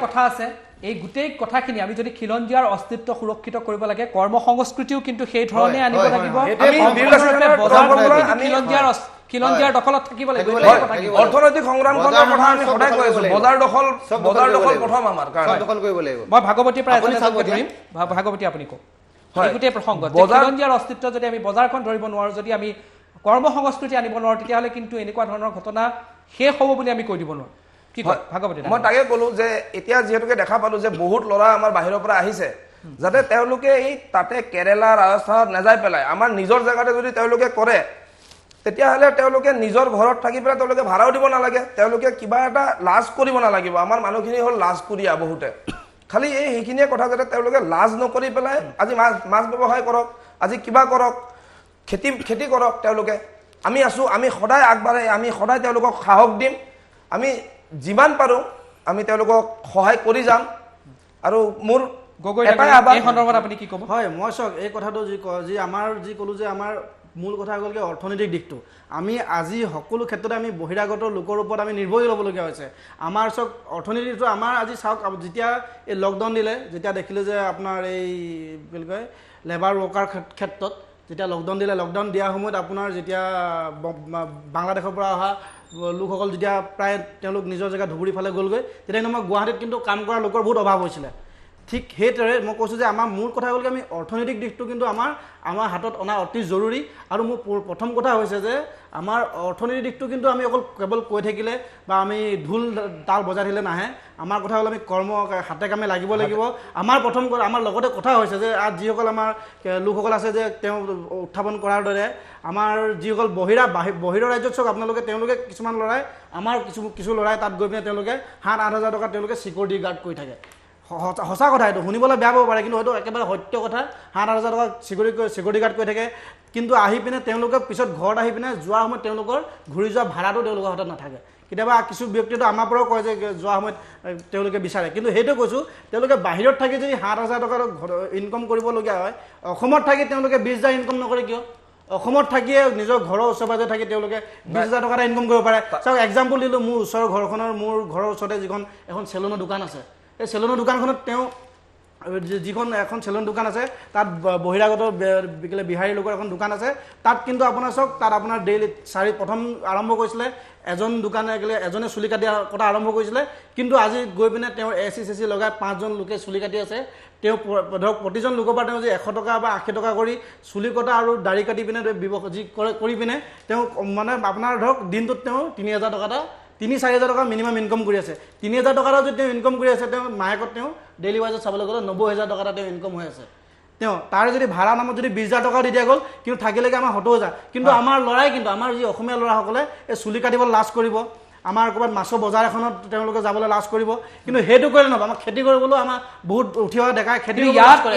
কথা আছে। এই গোটেই কথাখিনি আমি যদি খিলঞ্জীয়াৰ অস্তিত্ব সুৰক্ষিত কৰিব লাগে, কৰ্ম সংস্কৃতিও কিন্তু সেই ধৰণে আনিব লাগিব। খিলঞ্জীয়াৰ দখলত থাকিব লাগিব।
অৰ্থনৈতিক সংগ্ৰামখনৰ কথা আমি সদায় কৈ আছোঁ, বজাৰ দখল প্ৰথম আমাৰ কাৰণে দখল কৰিব লাগিব।
মই ভাগৱতীৰ পৰা ভাগৱতী আপুনি কওক এই গোটেই প্ৰসংগ, খিলঞ্জীয়াৰ অস্তিত্ব যদি আমি বজাৰখন ধৰিব নোৱাৰোঁ, যদি আমি কৰ্ম সংস্কৃতি আনিব নোৱাৰোঁ, তেতিয়াহ'লে কিন্তু এনেকুৱা ধৰণৰ ঘটনা শেষ হ'ব বুলি আমি কৈ দিব নোৱাৰোঁ।
মই তাকে ক'লো যে এতিয়া যিহেতুকে দেখা পালোঁ যে বহুত ল'ৰা আমাৰ বাহিৰৰ পৰা আহিছে, যাতে তেওঁলোকে এই তাতে কেৰেলা ৰাজস্থানত নাযাই পেলাই আমাৰ নিজৰ জেগাতে যদি তেওঁলোকে কৰে, তেতিয়াহ'লে তেওঁলোকে নিজৰ ঘৰত থাকি পেলাই তেওঁলোকে ভাড়াও দিব নালাগে, তেওঁলোকে কিবা এটা লাজ কৰিব নালাগিব। আমাৰ মানুহখিনি হ'ল লাজকুৰীয়া বহুতে, খালি সেইখিনিয়ে কথা যাতে তেওঁলোকে লাজ নকৰি পেলাই আজি মাছ ব্যৱসায় কৰক, আজি কিবা কৰক, খেতি কৰক। তেওঁলোকে আমি আছোঁ, আমি সদায় আগবাঢ়ে, আমি সদায় তেওঁলোকক সাহস দিম, আমি যিমান পাৰোঁ আমি তেওঁলোকক সহায় কৰি যাম। আৰু মোৰ
এই সন্দৰ্ভত আপুনি কি ক'ব?
হয়, মই চাওক এই কথাটো যি আমাৰ যি ক'লোঁ যে আমাৰ মূল কথা গ'লগৈ অৰ্থনৈতিক দিশটো। আমি আজি সকলো ক্ষেত্ৰতে আমি বহিৰাগত লোকৰ ওপৰত আমি নিৰ্ভৰশীল হ'বলগীয়া হৈছে। আমাৰ চাওক অৰ্থনীতিটো আমাৰ আজি চাওক, যেতিয়া এই লকডাউন দিলে, যেতিয়া দেখিলে যে আপোনাৰ এই কি বুলি কয় লেবাৰ ৱৰ্কাৰ ক্ষেত্ৰত যেতিয়া লকডাউন দিলে, লকডাউন দিয়াৰ সময়ত আপোনাৰ যেতিয়া বাংলাদেশৰ পৰা অহা লোকসকল যেতিয়া প্ৰায় তেওঁলোক নিজৰ জেগা ধুবুৰী ফালে গ'লগৈ, তেতিয়া আমাৰ গুৱাহাটীত কিন্তু কাম কৰা লোকৰ বহুত অভাৱ হৈছিলে। ঠিক সেইদৰে মই কৈছোঁ যে আমাৰ মূল কথা হ'লগৈ আমি অৰ্থনৈতিক দিশটো কিন্তু আমাৰ হাতত অনা অতি জৰুৰী। আৰু মোৰ প্ৰথম কথা হৈছে যে আমাৰ অৰ্থনৈতিক দিশটো কিন্তু আমি কেৱল কৈ থাকিলে বা আমি ঢোল তাল বজাই থাকিলে নাহে। আমাৰ কথা হ'ল আমি হাতে কামে লাগিব লাগিব। আমাৰ আমাৰ লগতে কথা হৈছে যে যিসকল আমাৰ লোকসকল আছে যে তেওঁ উত্থাপন কৰাৰ দৰে আমাৰ যিসকল বহিৰৰ ৰাজ্যত চাওক আপোনালোকে, তেওঁলোকে কিছুমান ল'ৰাই আমাৰ কিছু ল'ৰাই তাত গৈ পিনে তেওঁলোকে 7-8 হাজাৰ টকা তেওঁলোকে চিকিউৰিটি গাৰ্ড কৰি থাকে। সঁচা কথা এইটো শুনিবলৈ বেয়া পাব পাৰে কিন্তু হয়তো একেবাৰে সত্য কথা 7,000 টকা চিকিউৰিটি গাৰ্ড কৰি থাকে কিন্তু আহি পিনে তেওঁলোকে পিছত ঘৰত আহি পিনে যোৱাৰ সময়ত তেওঁলোকৰ ঘূৰি যোৱা ভাড়াটো তেওঁলোকৰ হাতত নাথাকে কেতিয়াবা কিছু ব্যক্তিটো আমাৰ পৰাও কয় যে যোৱা সময়ত তেওঁলোকে বিচাৰে কিন্তু সেইটো কৈছোঁ তেওঁলোকে বাহিৰত থাকি যদি 7,000 টকা ইনকম কৰিবলগীয়া হয় অসমত থাকি তেওঁলোকে 20,000 ইনকম নকৰে কিয় অসমত থাকিয়ে নিজৰ ঘৰৰ ওচৰে পাজৰে থাকি তেওঁলোকে 20,000 টকা ইনকম কৰিব পাৰে চাওক এক্সাম্পল দিলোঁ মোৰ ওচৰৰ ঘৰখনৰ মোৰ ঘৰৰ ওচৰতে যিখন এখন চেলুনৰ দোকান আছে এই চেলুনৰ দোকানখনত তেওঁ যিখন এখন চেলুন দোকান আছে তাত বহিৰাগত বিহাৰী লোকৰ এখন দোকান আছে তাত কিন্তু আপোনাৰ চাওক তাত আপোনাৰ ডেইলি প্ৰথম আৰম্ভ কৰিছিলে এজন দোকানে এজনে চুলি কটা আৰম্ভ কৰিছিলে কিন্তু আজি গৈ পিনে তেওঁ এচি লগাই 5জন লোকে চুলি কাটি আছে তেওঁ ধৰক প্ৰতিজন লোকৰ পৰা তেওঁ যে 100 টকা বা 80 টকা কৰি চুলি কটা আৰু দাড়ি কাটি পিনে যি কৰি পিনে তেওঁ মানে আপোনাৰ ধৰক দিনটোত তেওঁ 3,000 টকা 3-4,000 টকা মিনিমাম ইনকম কৰি আছে 3,000 টকা যদি তেওঁ ইনকম কৰি আছে তেওঁ মাহেকত তেওঁ ডেইলি ৱাইজত চাবলৈ গ'লে 90,000 টকা তেওঁ ইনকম হৈ আছে তেওঁ তাৰ যদি ভাড়া নামত যদি 20,000 টকা দি দিয়া গ'ল কিন্তু থাকিলেগে আমাৰ 70,000 কিন্তু আমাৰ ল'ৰাই কিন্তু আমাৰ যি অসমীয়া ল'ৰাসকলে এই চুলি কাটিব লাজ কৰিব আমাৰ ক'ৰবাত মাছৰ বজাৰ এখনত তেওঁলোকে যাবলৈ লাজ কৰিব কিন্তু সেইটো কৰিলে নহ'ব আমাৰ খেতি কৰিবলৈ আমাৰ বহুত উঠি অহা ডেকাই খেতি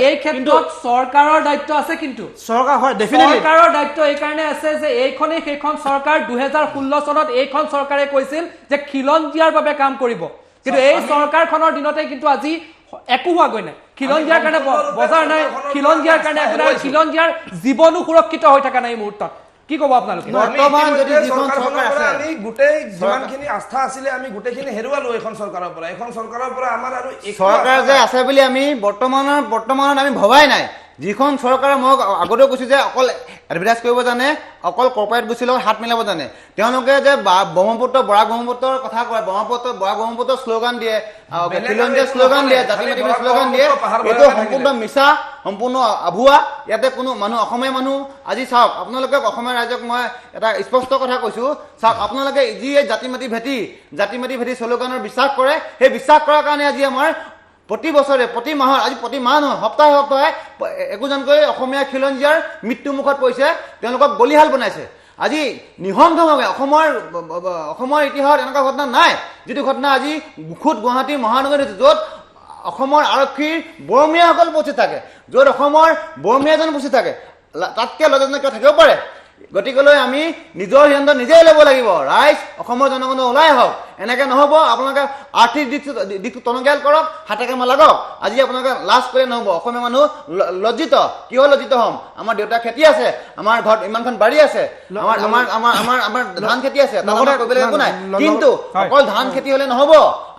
এই ক্ষেত্ৰত চৰকাৰৰ দায়িত্ব আছে কিন্তু
চৰকাৰ হয় ডেফিনেটলি
চৰকাৰৰ দায়িত্ব এই কাৰণে আছে যে এইখনেই সেইখন চৰকাৰ 2016 চনত এইখন চৰকাৰে কৈছিল যে খিলঞ্জীয়াৰ বাবে কাম কৰিব কিন্তু এই চৰকাৰখনৰ দিনতে কিন্তু আজি একো হোৱাগৈ নাই খিলঞ্জীয়াৰ কাৰণে বজাৰ নাই খিলঞ্জীয়াৰ কাৰণে আপোনাৰ খিলঞ্জীয়াৰ জীৱনো সুৰক্ষিত হৈ থকা নাই এই মুহূৰ্তত কি ক'ব আপোনালোকে
বৰ্তমান যদি যিখন চৰকাৰ আছে আমি গোটেই যিমানখিনি আস্থা আছিলে আমি গোটেইখিনি হেৰুৱালো এখন চৰকাৰৰ পৰা আমাৰ আৰু
চৰকাৰ যে আছে বুলি আমি বৰ্তমানত আমি ভবাই নাই যিখন চৰকাৰে মই আগতেও কৈছোঁ যে অকল এডভাৰটাইজ কৰিব জানে অকল কৰ্পৰেট গোষ্ঠীৰ লগত হাত মিলাব জানে তেওঁলোকে যে ব্ৰহ্মপুত্ৰ বৰাক ব্ৰহ্মপুত্ৰৰ কথা কয় বৰাক ব্ৰহ্মপুত্ৰৰ শ্লোগান দিয়ে খিলঞ্জীয়া শ্লোগান দিয়ে জাতি মাতি শ্লোগান দিয়ে এইটো সম্পূৰ্ণ মিছা সম্পূৰ্ণ আভুৱা ইয়াতে কোনো মানুহ অসমীয়া মানুহ আজি চাওক আপোনালোকে অসমীয়া ৰাইজক মই এটা স্পষ্ট কথা কৈছোঁ চাওক আপোনালোকে যি জাতি মাতি ভেটি শ্লোগানৰ বিশ্বাস কৰে সেই বিশ্বাস কৰাৰ কাৰণে আজি আমাৰ প্ৰতি বছৰে প্ৰতি মাহত আজি প্ৰতি মাহ নহয় সপ্তাহে একোজনকৈ অসমীয়া খিলঞ্জীয়াৰ মৃত্যুমুখত পৰিছে তেওঁলোকক বলিহাল বনাইছে আজি নিঃসন্দেহভাৱে অসমৰ ইতিহাসত এনেকুৱা ঘটনা নাই যিটো ঘটনা আজি খুদ গুৱাহাটী মহানগৰীত য'ত অসমৰ আৰক্ষীৰ বৰমীয়াসকল উপস্থিত থাকে য'ত অসমৰ বৰমীয়াজন উপস্থিত থাকে তাতকৈ লজ্জাজনক কিয় থাকিব পাৰে গতিকেলৈ আমি নিজৰ সিদ্ধান্ত নিজেই ল'ব লাগিব ৰাইজ অসমৰ জনগণ ওলাই আহক এনেকৈ নহ'ব আপোনালোকে আৰ্থিক দিশটো টনকিয়াল কৰক হাতে কামে লাগক আজি আপোনালোকে লাজ কৰিলে নহ'ব অসমীয়া মানুহ লজ্জিত কিয় লজ্জিত হ'ম আমাৰ দেউতাৰ খেতি আছে আমাৰ ঘৰত ইমানখন বাৰী আছে আমাৰ ধান খেতি আছে কৰিবলৈ একো নাই কিন্তু অকল ধান খেতি হ'লে নহ'ব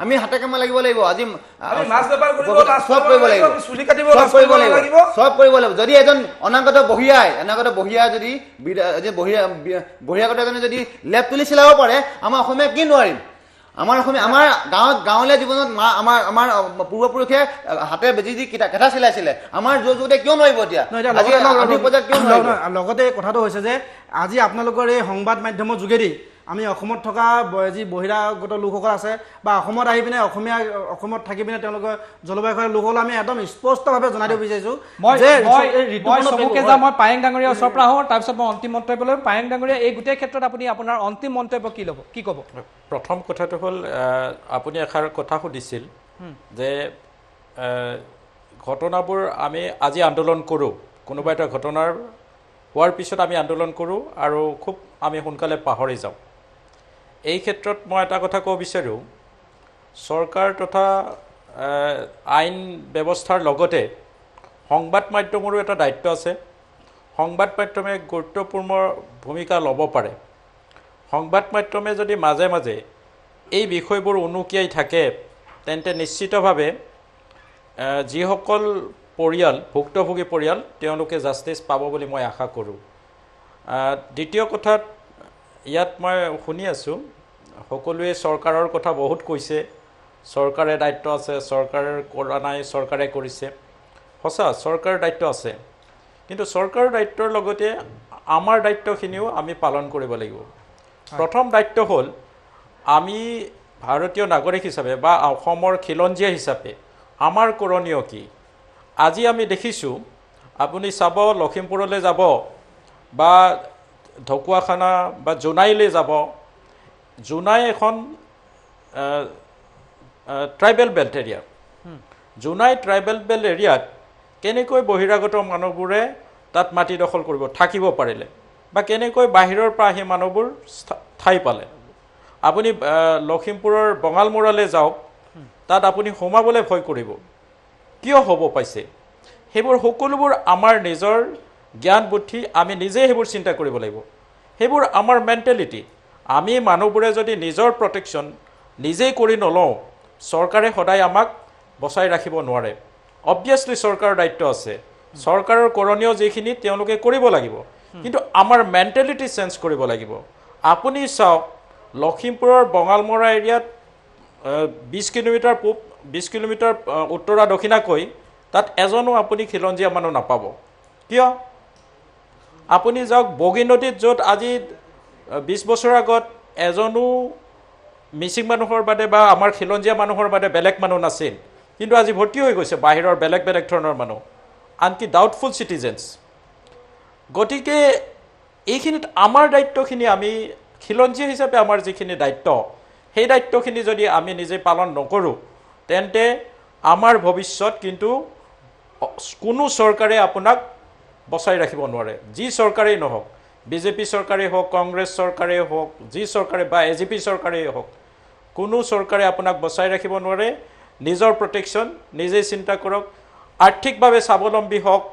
আমি হাতে কামে লাগিব লাগিব আজি চব কৰিব লাগিব যদি এজন অনাগত বহিয়াই যদি বহিৰাগত এজনে যদি লেপ তুলি চিলাব পাৰে আমাৰ অসমীয়া কি নোৱাৰিম আমাৰ গাঁৱলীয়া জীৱনত আমাৰ পূৰ্বপুৰুষে হাতে বেজি দি কেঁথা চিলাইছিলে আমাৰ যুৱতে কিয় নোৱাৰিব এতিয়া
লগতে কথাটো হৈছে যে আজি আপোনালোকৰ এই সংবাদ মাধ্যমৰ যোগেদি আমি অসমত থকা যি বহিৰাগত লোকসকল আছে বা অসমত আহি পিনে অসমত থাকি পিনে তেওঁলোকৰ জলবায়ু লোকসকল আমি একদম স্পষ্টভাৱে জনাই দিব বিচাৰিছোঁ
মই পায়েং ডাঙৰীয়া ওচৰৰ পৰা আহোঁ তাৰপিছত মই অন্তিম মন্তব্য ল'ম পায়েং ডাঙৰীয়া এই গোটেই ক্ষেত্ৰত আপুনি আপোনাৰ অন্তিম মন্তব্য কি ক'ব
প্ৰথম কথাটো হ'ল আপুনি এষাৰ কথা সুধিছিল যে ঘটনাবোৰ আমি আজি আন্দোলন কৰোঁ কোনোবা এটা ঘটনাৰ হোৱাৰ পিছত আমি আন্দোলন কৰোঁ আৰু খুব আমি সোনকালে পাহৰি যাওঁ এই ক্ষেত্ৰত মই এটা কথা ক'ব বিচাৰোঁ চৰকাৰ তথা আইন ব্যৱস্থাৰ লগতে সংবাদ মাধ্যমৰো এটা দায়িত্ব আছে সংবাদ মাধ্যমে গুৰুত্বপূৰ্ণ ভূমিকা ল'ব পাৰে সংবাদ মাধ্যমে যদি মাজে মাজে এই বিষয়বোৰ উনুকিয়াই থাকে তেন্তে নিশ্চিতভাৱে যিসকল পৰিয়াল ভুক্তভোগী পৰিয়াল তেওঁলোকে জাষ্টিচ পাব বুলি মই আশা কৰোঁ দ্বিতীয় কথাত ইয়াত মই শুনি আছোঁ সকলোৱে চৰকাৰৰ কথা বহুত কৈছে চৰকাৰে দায়িত্ব আছে চৰকাৰে কৰা নাই চৰকাৰে কৰিছে সঁচা চৰকাৰৰ দায়িত্ব আছে কিন্তু চৰকাৰৰ দায়িত্বৰ লগতে আমাৰ দায়িত্বখিনিও আমি পালন কৰিব লাগিব প্ৰথম দায়িত্ব হ'ল আমি ভাৰতীয় নাগৰিক হিচাপে বা অসমৰ খিলঞ্জীয়া হিচাপে আমাৰ কৰণীয় কি আজি আমি দেখিছোঁ আপুনি চাব লখিমপুৰলৈ যাব বা ঢকুৱাখানা বা জোনাইলৈ যাব জোনাই এখন tribal belt area Jonai tribal belt এৰিয়াত কেনেকৈ বহিৰাগত মানুহবোৰে তাত মাটি দখল কৰিব থাকিব পাৰিলে বা কেনেকৈ বাহিৰৰ পৰা আহি মানুহবোৰ ঠাই পালে আপুনি লখিমপুৰৰ বঙালমৰালৈ যাওক তাত আপুনি সোমাবলৈ ভয় কৰিব কিয় হ'ব পাইছে সেইবোৰ সকলোবোৰ আমাৰ নিজৰ জ্ঞান বুদ্ধি আমি নিজেই সেইবোৰ চিন্তা কৰিব লাগিব সেইবোৰ আমাৰ মেণ্টেলিটি আমি মানুহবোৰে যদি নিজৰ প্ৰটেকশ্যন নিজেই কৰি নলওঁ চৰকাৰে সদায় আমাক বচাই ৰাখিব নোৱাৰে অবভিয়াছলি চৰকাৰৰ দায়িত্ব আছে চৰকাৰৰ কৰণীয় যিখিনি তেওঁলোকে কৰিব লাগিব কিন্তু আমাৰ মেণ্টেলিটি চেঞ্জ কৰিব লাগিব আপুনি চাওক লখিমপুৰৰ বঙালমৰা এৰিয়াত 20 কিলোমিটাৰ পূব 20 কিলোমিটাৰ উত্তৰা দক্ষিণাকৈ তাত এজনো আপুনি খিলঞ্জীয়া মানুহ নাপাব কিয় আপুনি যাওক বগী নদীত য'ত আজি 20 বছৰ আগত এজনো মিচিং মানুহৰ বাদে বা আমাৰ খিলঞ্জীয়া মানুহৰ বাদে বেলেগ মানুহ নাছিল কিন্তু আজি ভৰ্তি হৈ গৈছে বাহিৰৰ বেলেগ বেলেগ ধৰণৰ মানুহ আনকি ডাউটফুল চিটিজেন্স গতিকে এইখিনিত আমাৰ দায়িত্বখিনি আমি খিলঞ্জীয়া হিচাপে আমাৰ যিখিনি দায়িত্ব সেই দায়িত্বখিনি যদি আমি নিজে পালন নকৰোঁ তেন্তে আমাৰ ভৱিষ্যত কিন্তু কোনো চৰকাৰে আপোনাক বচাই ৰাখিব নোৱাৰে যি চৰকাৰেই নহওক বিজেপি চৰকাৰেই হওক কংগ্ৰেছ চৰকাৰেই হওক যি চৰকাৰে বা এজিপি চৰকাৰেই হওক কোনো চৰকাৰে আপোনাক বচাই ৰাখিব নোৱাৰে নিজৰ প্ৰটেকশ্যন নিজেই চিন্তা কৰক আৰ্থিকভাৱে স্বাৱলম্বী হওক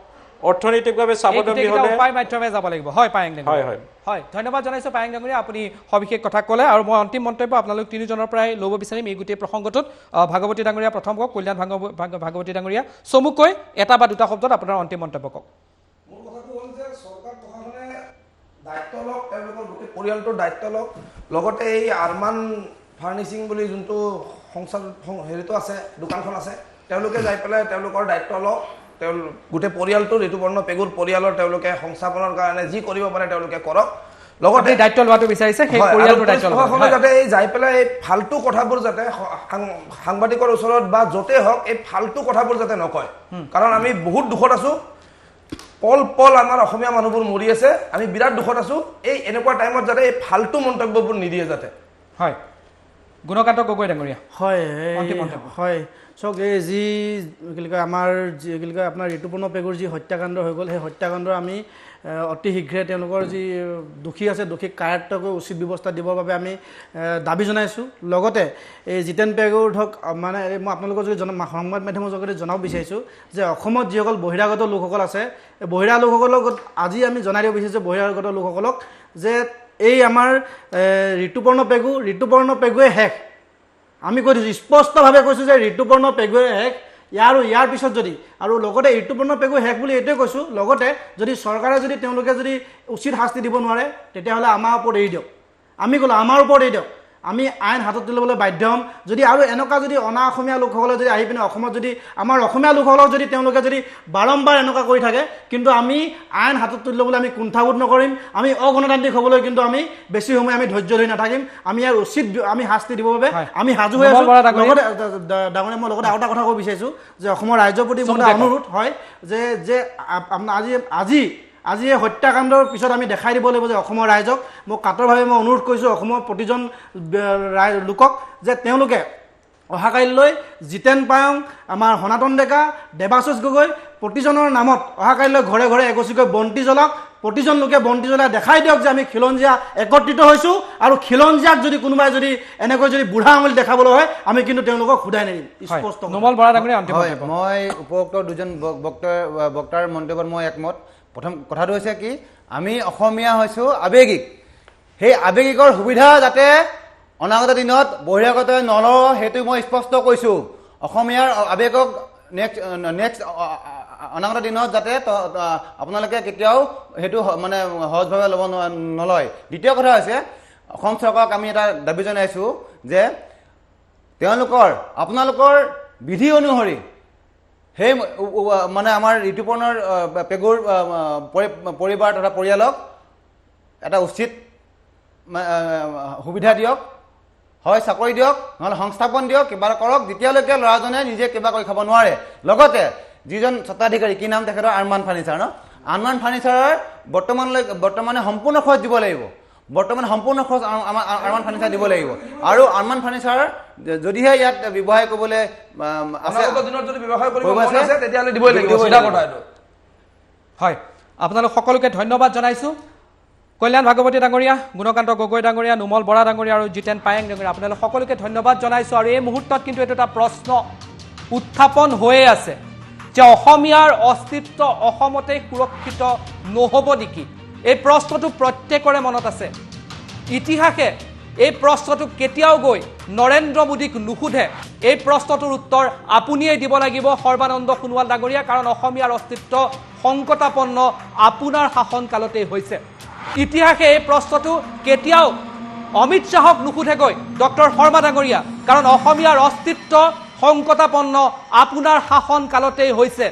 অৰ্থনৈতিকভাৱে স্বাৱলম্বী হ'লে
উপায় মাধ্যমে যাব লাগিব হয় পায়েং ডাঙৰীয়া হয় ধন্যবাদ জনাইছোঁ পায়েং ডাঙৰীয়া আপুনি সবিশেষ কথা ক'লে আৰু মই অন্তিম মন্তব্য আপোনালোক তিনিজনৰ পৰাই ল'ব বিচাৰিম এই গোটেই প্ৰসংগটোত ভাগৱতী ডাঙৰীয়া প্ৰথম কওক কল্যাণ ভাগৱতী ডাঙৰীয়া চমুকৈ এটা বা দুটা শব্দত আপোনাৰ অন্তিম মন্তব্য কওক
মোৰ কথাটো হ'ল যে চৰকাৰ প্ৰশাসনে দায়িত্ব লওক তেওঁলোকৰ গোটেই পৰিয়ালটোৰ দায়িত্ব লওক লগতে এই আৰমান ফাৰ্নিচিং বুলি যোনটো সংস্থাৰ হেৰিটো আছে দোকানখন আছে তেওঁলোকে যাই পেলাই তেওঁলোকৰ দায়িত্ব লওক গোটেই পৰিয়ালটো ঋতুপৰ্ণ পেগুৰ পৰিয়ালৰ তেওঁলোকে সংস্থাপনৰ কাৰণে যি কৰিব পাৰে তেওঁলোকে কৰক লগতে
দায়িত্ব লোৱাটো বিচাৰিছে সেই পৰিয়ালটোৰ দায়িত্ব
প্ৰশাসনে যাতে এই যাই পেলাই এই ফাল্টু কথাবোৰ যাতে সাংবাদিকৰ ওচৰত বা য'তে হওক এই ফাল্টু কথাবোৰ যাতে নকয় কাৰণ আমি বহুত দুখত আছোঁ পল আমাৰ অসমীয়া মানুহবোৰ মৰি আছে আমি বিৰাট দুখত আছোঁ এই এনেকুৱা টাইমত যাতে এই ফাল্টু মন্তব্যবোৰ নিদিয়ে যাতে
হয় গুণকান্ত গগৈ ডাঙৰীয়া
হয় হয় চাওক এই যি কি কয় আমাৰ যি কি কয় আপোনাৰ ঋতুপৰ্ণ পেগুৰ যি হত্যাকাণ্ড হৈ গ'ল সেই হত্যাকাণ্ড আমি অতি শীঘ্ৰে তেওঁলোকৰ যি দোষী আছে দোষীক কাৰায়ত্ব উচিত ব্যৱস্থা দিবৰ বাবে আমি দাবী জনাইছোঁ লগতে এই জিতেন পেগুৰ ধৰক মানে মই আপোনালোকৰ যদি সংবাদ মাধ্যমৰ যোগেদি জনাব বিচাৰিছোঁ যে অসমত যিসকল বহিৰাগত লোকসকল আছে এই বহিৰা লোকসকলক আজি আমি জনাই দিব বিচাৰিছোঁ বহিৰাগত লোকসকলক যে এই আমাৰ ঋতুপৰ্ণ পেগুৱে শেষ আমি কৈ দিছোঁ স্পষ্টভাৱে কৈছোঁ যে ঋতুপৰ্ণ পেগুৱে শেষ ইয়াৰ পিছত যদি আৰু লগতে ঋতুপৰ্ণ পেগু শেষ বুলি এইটোৱে কৈছোঁ লগতে যদি চৰকাৰে যদি তেওঁলোকে যদি উচিত শাস্তি দিব নোৱাৰে তেতিয়াহ'লে আমাৰ ওপৰত এৰি দিয়ক আমি ক'লোঁ আমাৰ ওপৰত এৰি দিয়ক আমি আইন হাতত তুলিবলৈ বাধ্য হ'ম যদি আৰু এনেকুৱা যদি অনা অসমীয়া লোকসকলে যদি আহি পিনে অসমত যদি আমাৰ অসমীয়া লোকসকলক যদি তেওঁলোকে যদি বাৰম্বাৰ এনেকুৱা কৰি থাকে কিন্তু আমি আইন হাতত তুলি ল'বলৈ আমি কুণ্ঠাবোধ নকৰিম আমি অগণতান্ত্ৰিক হ'বলৈ কিন্তু আমি বেছি সময় আমি ধৈৰ্য ধৰি নাথাকিম আমি ইয়াৰ উচিত আমি শাস্তি দিবৰ বাবে আমি সাজু হৈ আছোঁ লগতে ডাঙৰীয়া মই লগতে আৰু এটা কথা ক'ব বিচাৰিছোঁ যে অসমৰ ৰাইজৰ প্ৰতি মোৰ অনুৰোধ হয় যে আজি এই হত্যাকাণ্ডৰ পিছত আমি দেখাই দিব লাগিব যে অসমৰ ৰাইজক মই কাতৰভাৱে মই অনুৰোধ কৰিছোঁ অসমৰ প্ৰতিজন লোকক যে তেওঁলোকে অহাকালিলৈ জিতেন পায়ং আমাৰ সনাতন ডেকা দেৱাশিষ গগৈ প্ৰতিজনৰ নামত অহাকালিলৈ ঘৰে ঘৰে এগছিকৈ বন্তি জ্বলাওক প্ৰতিজন লোকে বন্তি জ্বলাই দেখাই দিয়ক যে আমি খিলঞ্জীয়া একত্ৰিত হৈছোঁ আৰু খিলঞ্জীয়াক যদি কোনোবাই যদি এনেকৈ যদি বুঢ়া আঙুলি দেখাবলৈ হয় আমি কিন্তু তেওঁলোকক সোধাই নিদিম স্পষ্ট
নোমল বৰা ডাঙৰীয়া অন্তিম
মই উপৰোক্ত দুজন বক্তাৰ মন্তব্যত মই একমত প্ৰথম কথাটো হৈছে কি আমি অসমীয়া হৈছোঁ আৱেগিক সেই আৱেগিকৰ সুবিধা যাতে অনাগত দিনত বহিৰাগতই নলওঁ সেইটো মই স্পষ্ট কৈছোঁ অসমীয়াৰ আৱেগক নেক্সট অনাগত দিনত যাতে আপোনালোকে কেতিয়াও সেইটো মানে সহজভাৱে ল'ব নলয় দ্বিতীয় কথা হৈছে অসম চৰকাৰক আমি এটা দাবী জনাইছোঁ যে আপোনালোকৰ বিধি অনুসৰি সেই মানে আমাৰ ঋতুপৰ্ণৰ পেগুৰ পৰিবাৰ তথা পৰিয়ালক এটা উচিত সুবিধা দিয়ক হয় চাকৰি দিয়ক নহ'লে সংস্থাপন দিয়ক কিবা কৰক যেতিয়ালৈকে ল'ৰাজনে নিজে কিবা কৰি খাব নোৱাৰে লগতে যিজন স্বত্বাধিকাৰী কি নাম তেখেতৰ আৰমান ফাৰ্নিচাৰ আৰমান ফাৰ্নিচাৰৰ বৰ্তমানে সম্পূৰ্ণ খৰচ দিব লাগিব বৰ্তমান সম্পূৰ্ণ খৰচ আমাৰ আৰমান ফাৰ্নিচাৰ দিব লাগিব আৰু আৰমান ফাৰ্নিচাৰ যদিহে ইয়াত ব্যৱসায় কৰিবলৈ আছে
দিনত যদি ব্যৱসায় কৰিব মন আছে তেতিয়াহ'লে দিবই লাগিব চিধা কথা এইটো
হয় আপোনালোক সকলোকে ধন্যবাদ জনাইছোঁ কল্যাণ ভাগৱতী ডাঙৰীয়া গুণকান্ত গগৈ ডাঙৰীয়া নুমল বৰা ডাঙৰীয়া আৰু জিতেন পায়েং ডাঙৰীয়া আপোনালোক সকলোকে ধন্যবাদ জনাইছোঁ আৰু এই মুহূৰ্তত কিন্তু এইটো এটা প্ৰশ্ন উত্থাপন হৈয়ে আছে যে অসমীয়াৰ অস্তিত্ব অসমতে সুৰক্ষিত নহ'ব নেকি এই প্ৰশ্নটো প্ৰত্যেকৰে মনত আছে ইতিহাসে এই প্ৰশ্নটো কেতিয়াও গৈ নৰেন্দ্ৰ মোদীক নুসুধে এই প্ৰশ্নটোৰ উত্তৰ আপুনিয়ে দিব লাগিব সৰ্বানন্দ সোণোৱাল ডাঙৰীয়া কাৰণ অসমীয়াৰ অস্তিত্ব সংকটাপন্ন আপোনাৰ শাসনকালতেই হৈছে ইতিহাসে এই প্ৰশ্নটো কেতিয়াও অমিত শ্বাহক নুসুধেগৈ ডক্টৰ শৰ্মা ডাঙৰীয়া কাৰণ অসমীয়াৰ অস্তিত্ব সংকটাপন্ন আপোনাৰ শাসনকালতেই হৈছে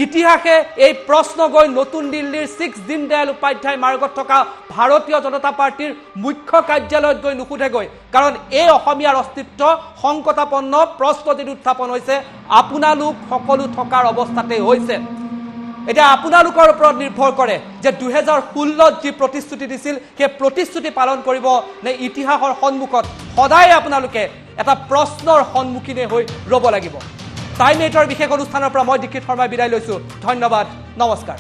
ইতিহাসে এই প্ৰশ্ন গৈ নতুন দিল্লীৰ 6 দীনদয়াল উপাধ্যায় মাৰ্গত থকা ভাৰতীয় জনতা পাৰ্টিৰ মুখ্য কাৰ্যালয়ত গৈ নুসুধেগৈ কাৰণ এই অসমীয়াৰ অস্তিত্ব সংকটাপন্ন প্ৰশ্ন যিটো উত্থাপন হৈছে আপোনালোক সকলো থকাৰ অৱস্থাতেই হৈছে এতিয়া আপোনালোকৰ ওপৰত নিৰ্ভৰ কৰে যে 2016ত যি প্ৰতিশ্ৰুতি দিছিল সেই প্ৰতিশ্ৰুতি পালন কৰিব নে ইতিহাসৰ সন্মুখত সদায় আপোনালোকে এটা প্ৰশ্নৰ সন্মুখীন হৈ ৰ'ব লাগিব টাইম 8ৰ বিশেষ অনুষ্ঠানৰ পৰা মই দীক্ষিত শৰ্মাই বিদায় লৈছোঁ ধন্যবাদ নমস্কাৰ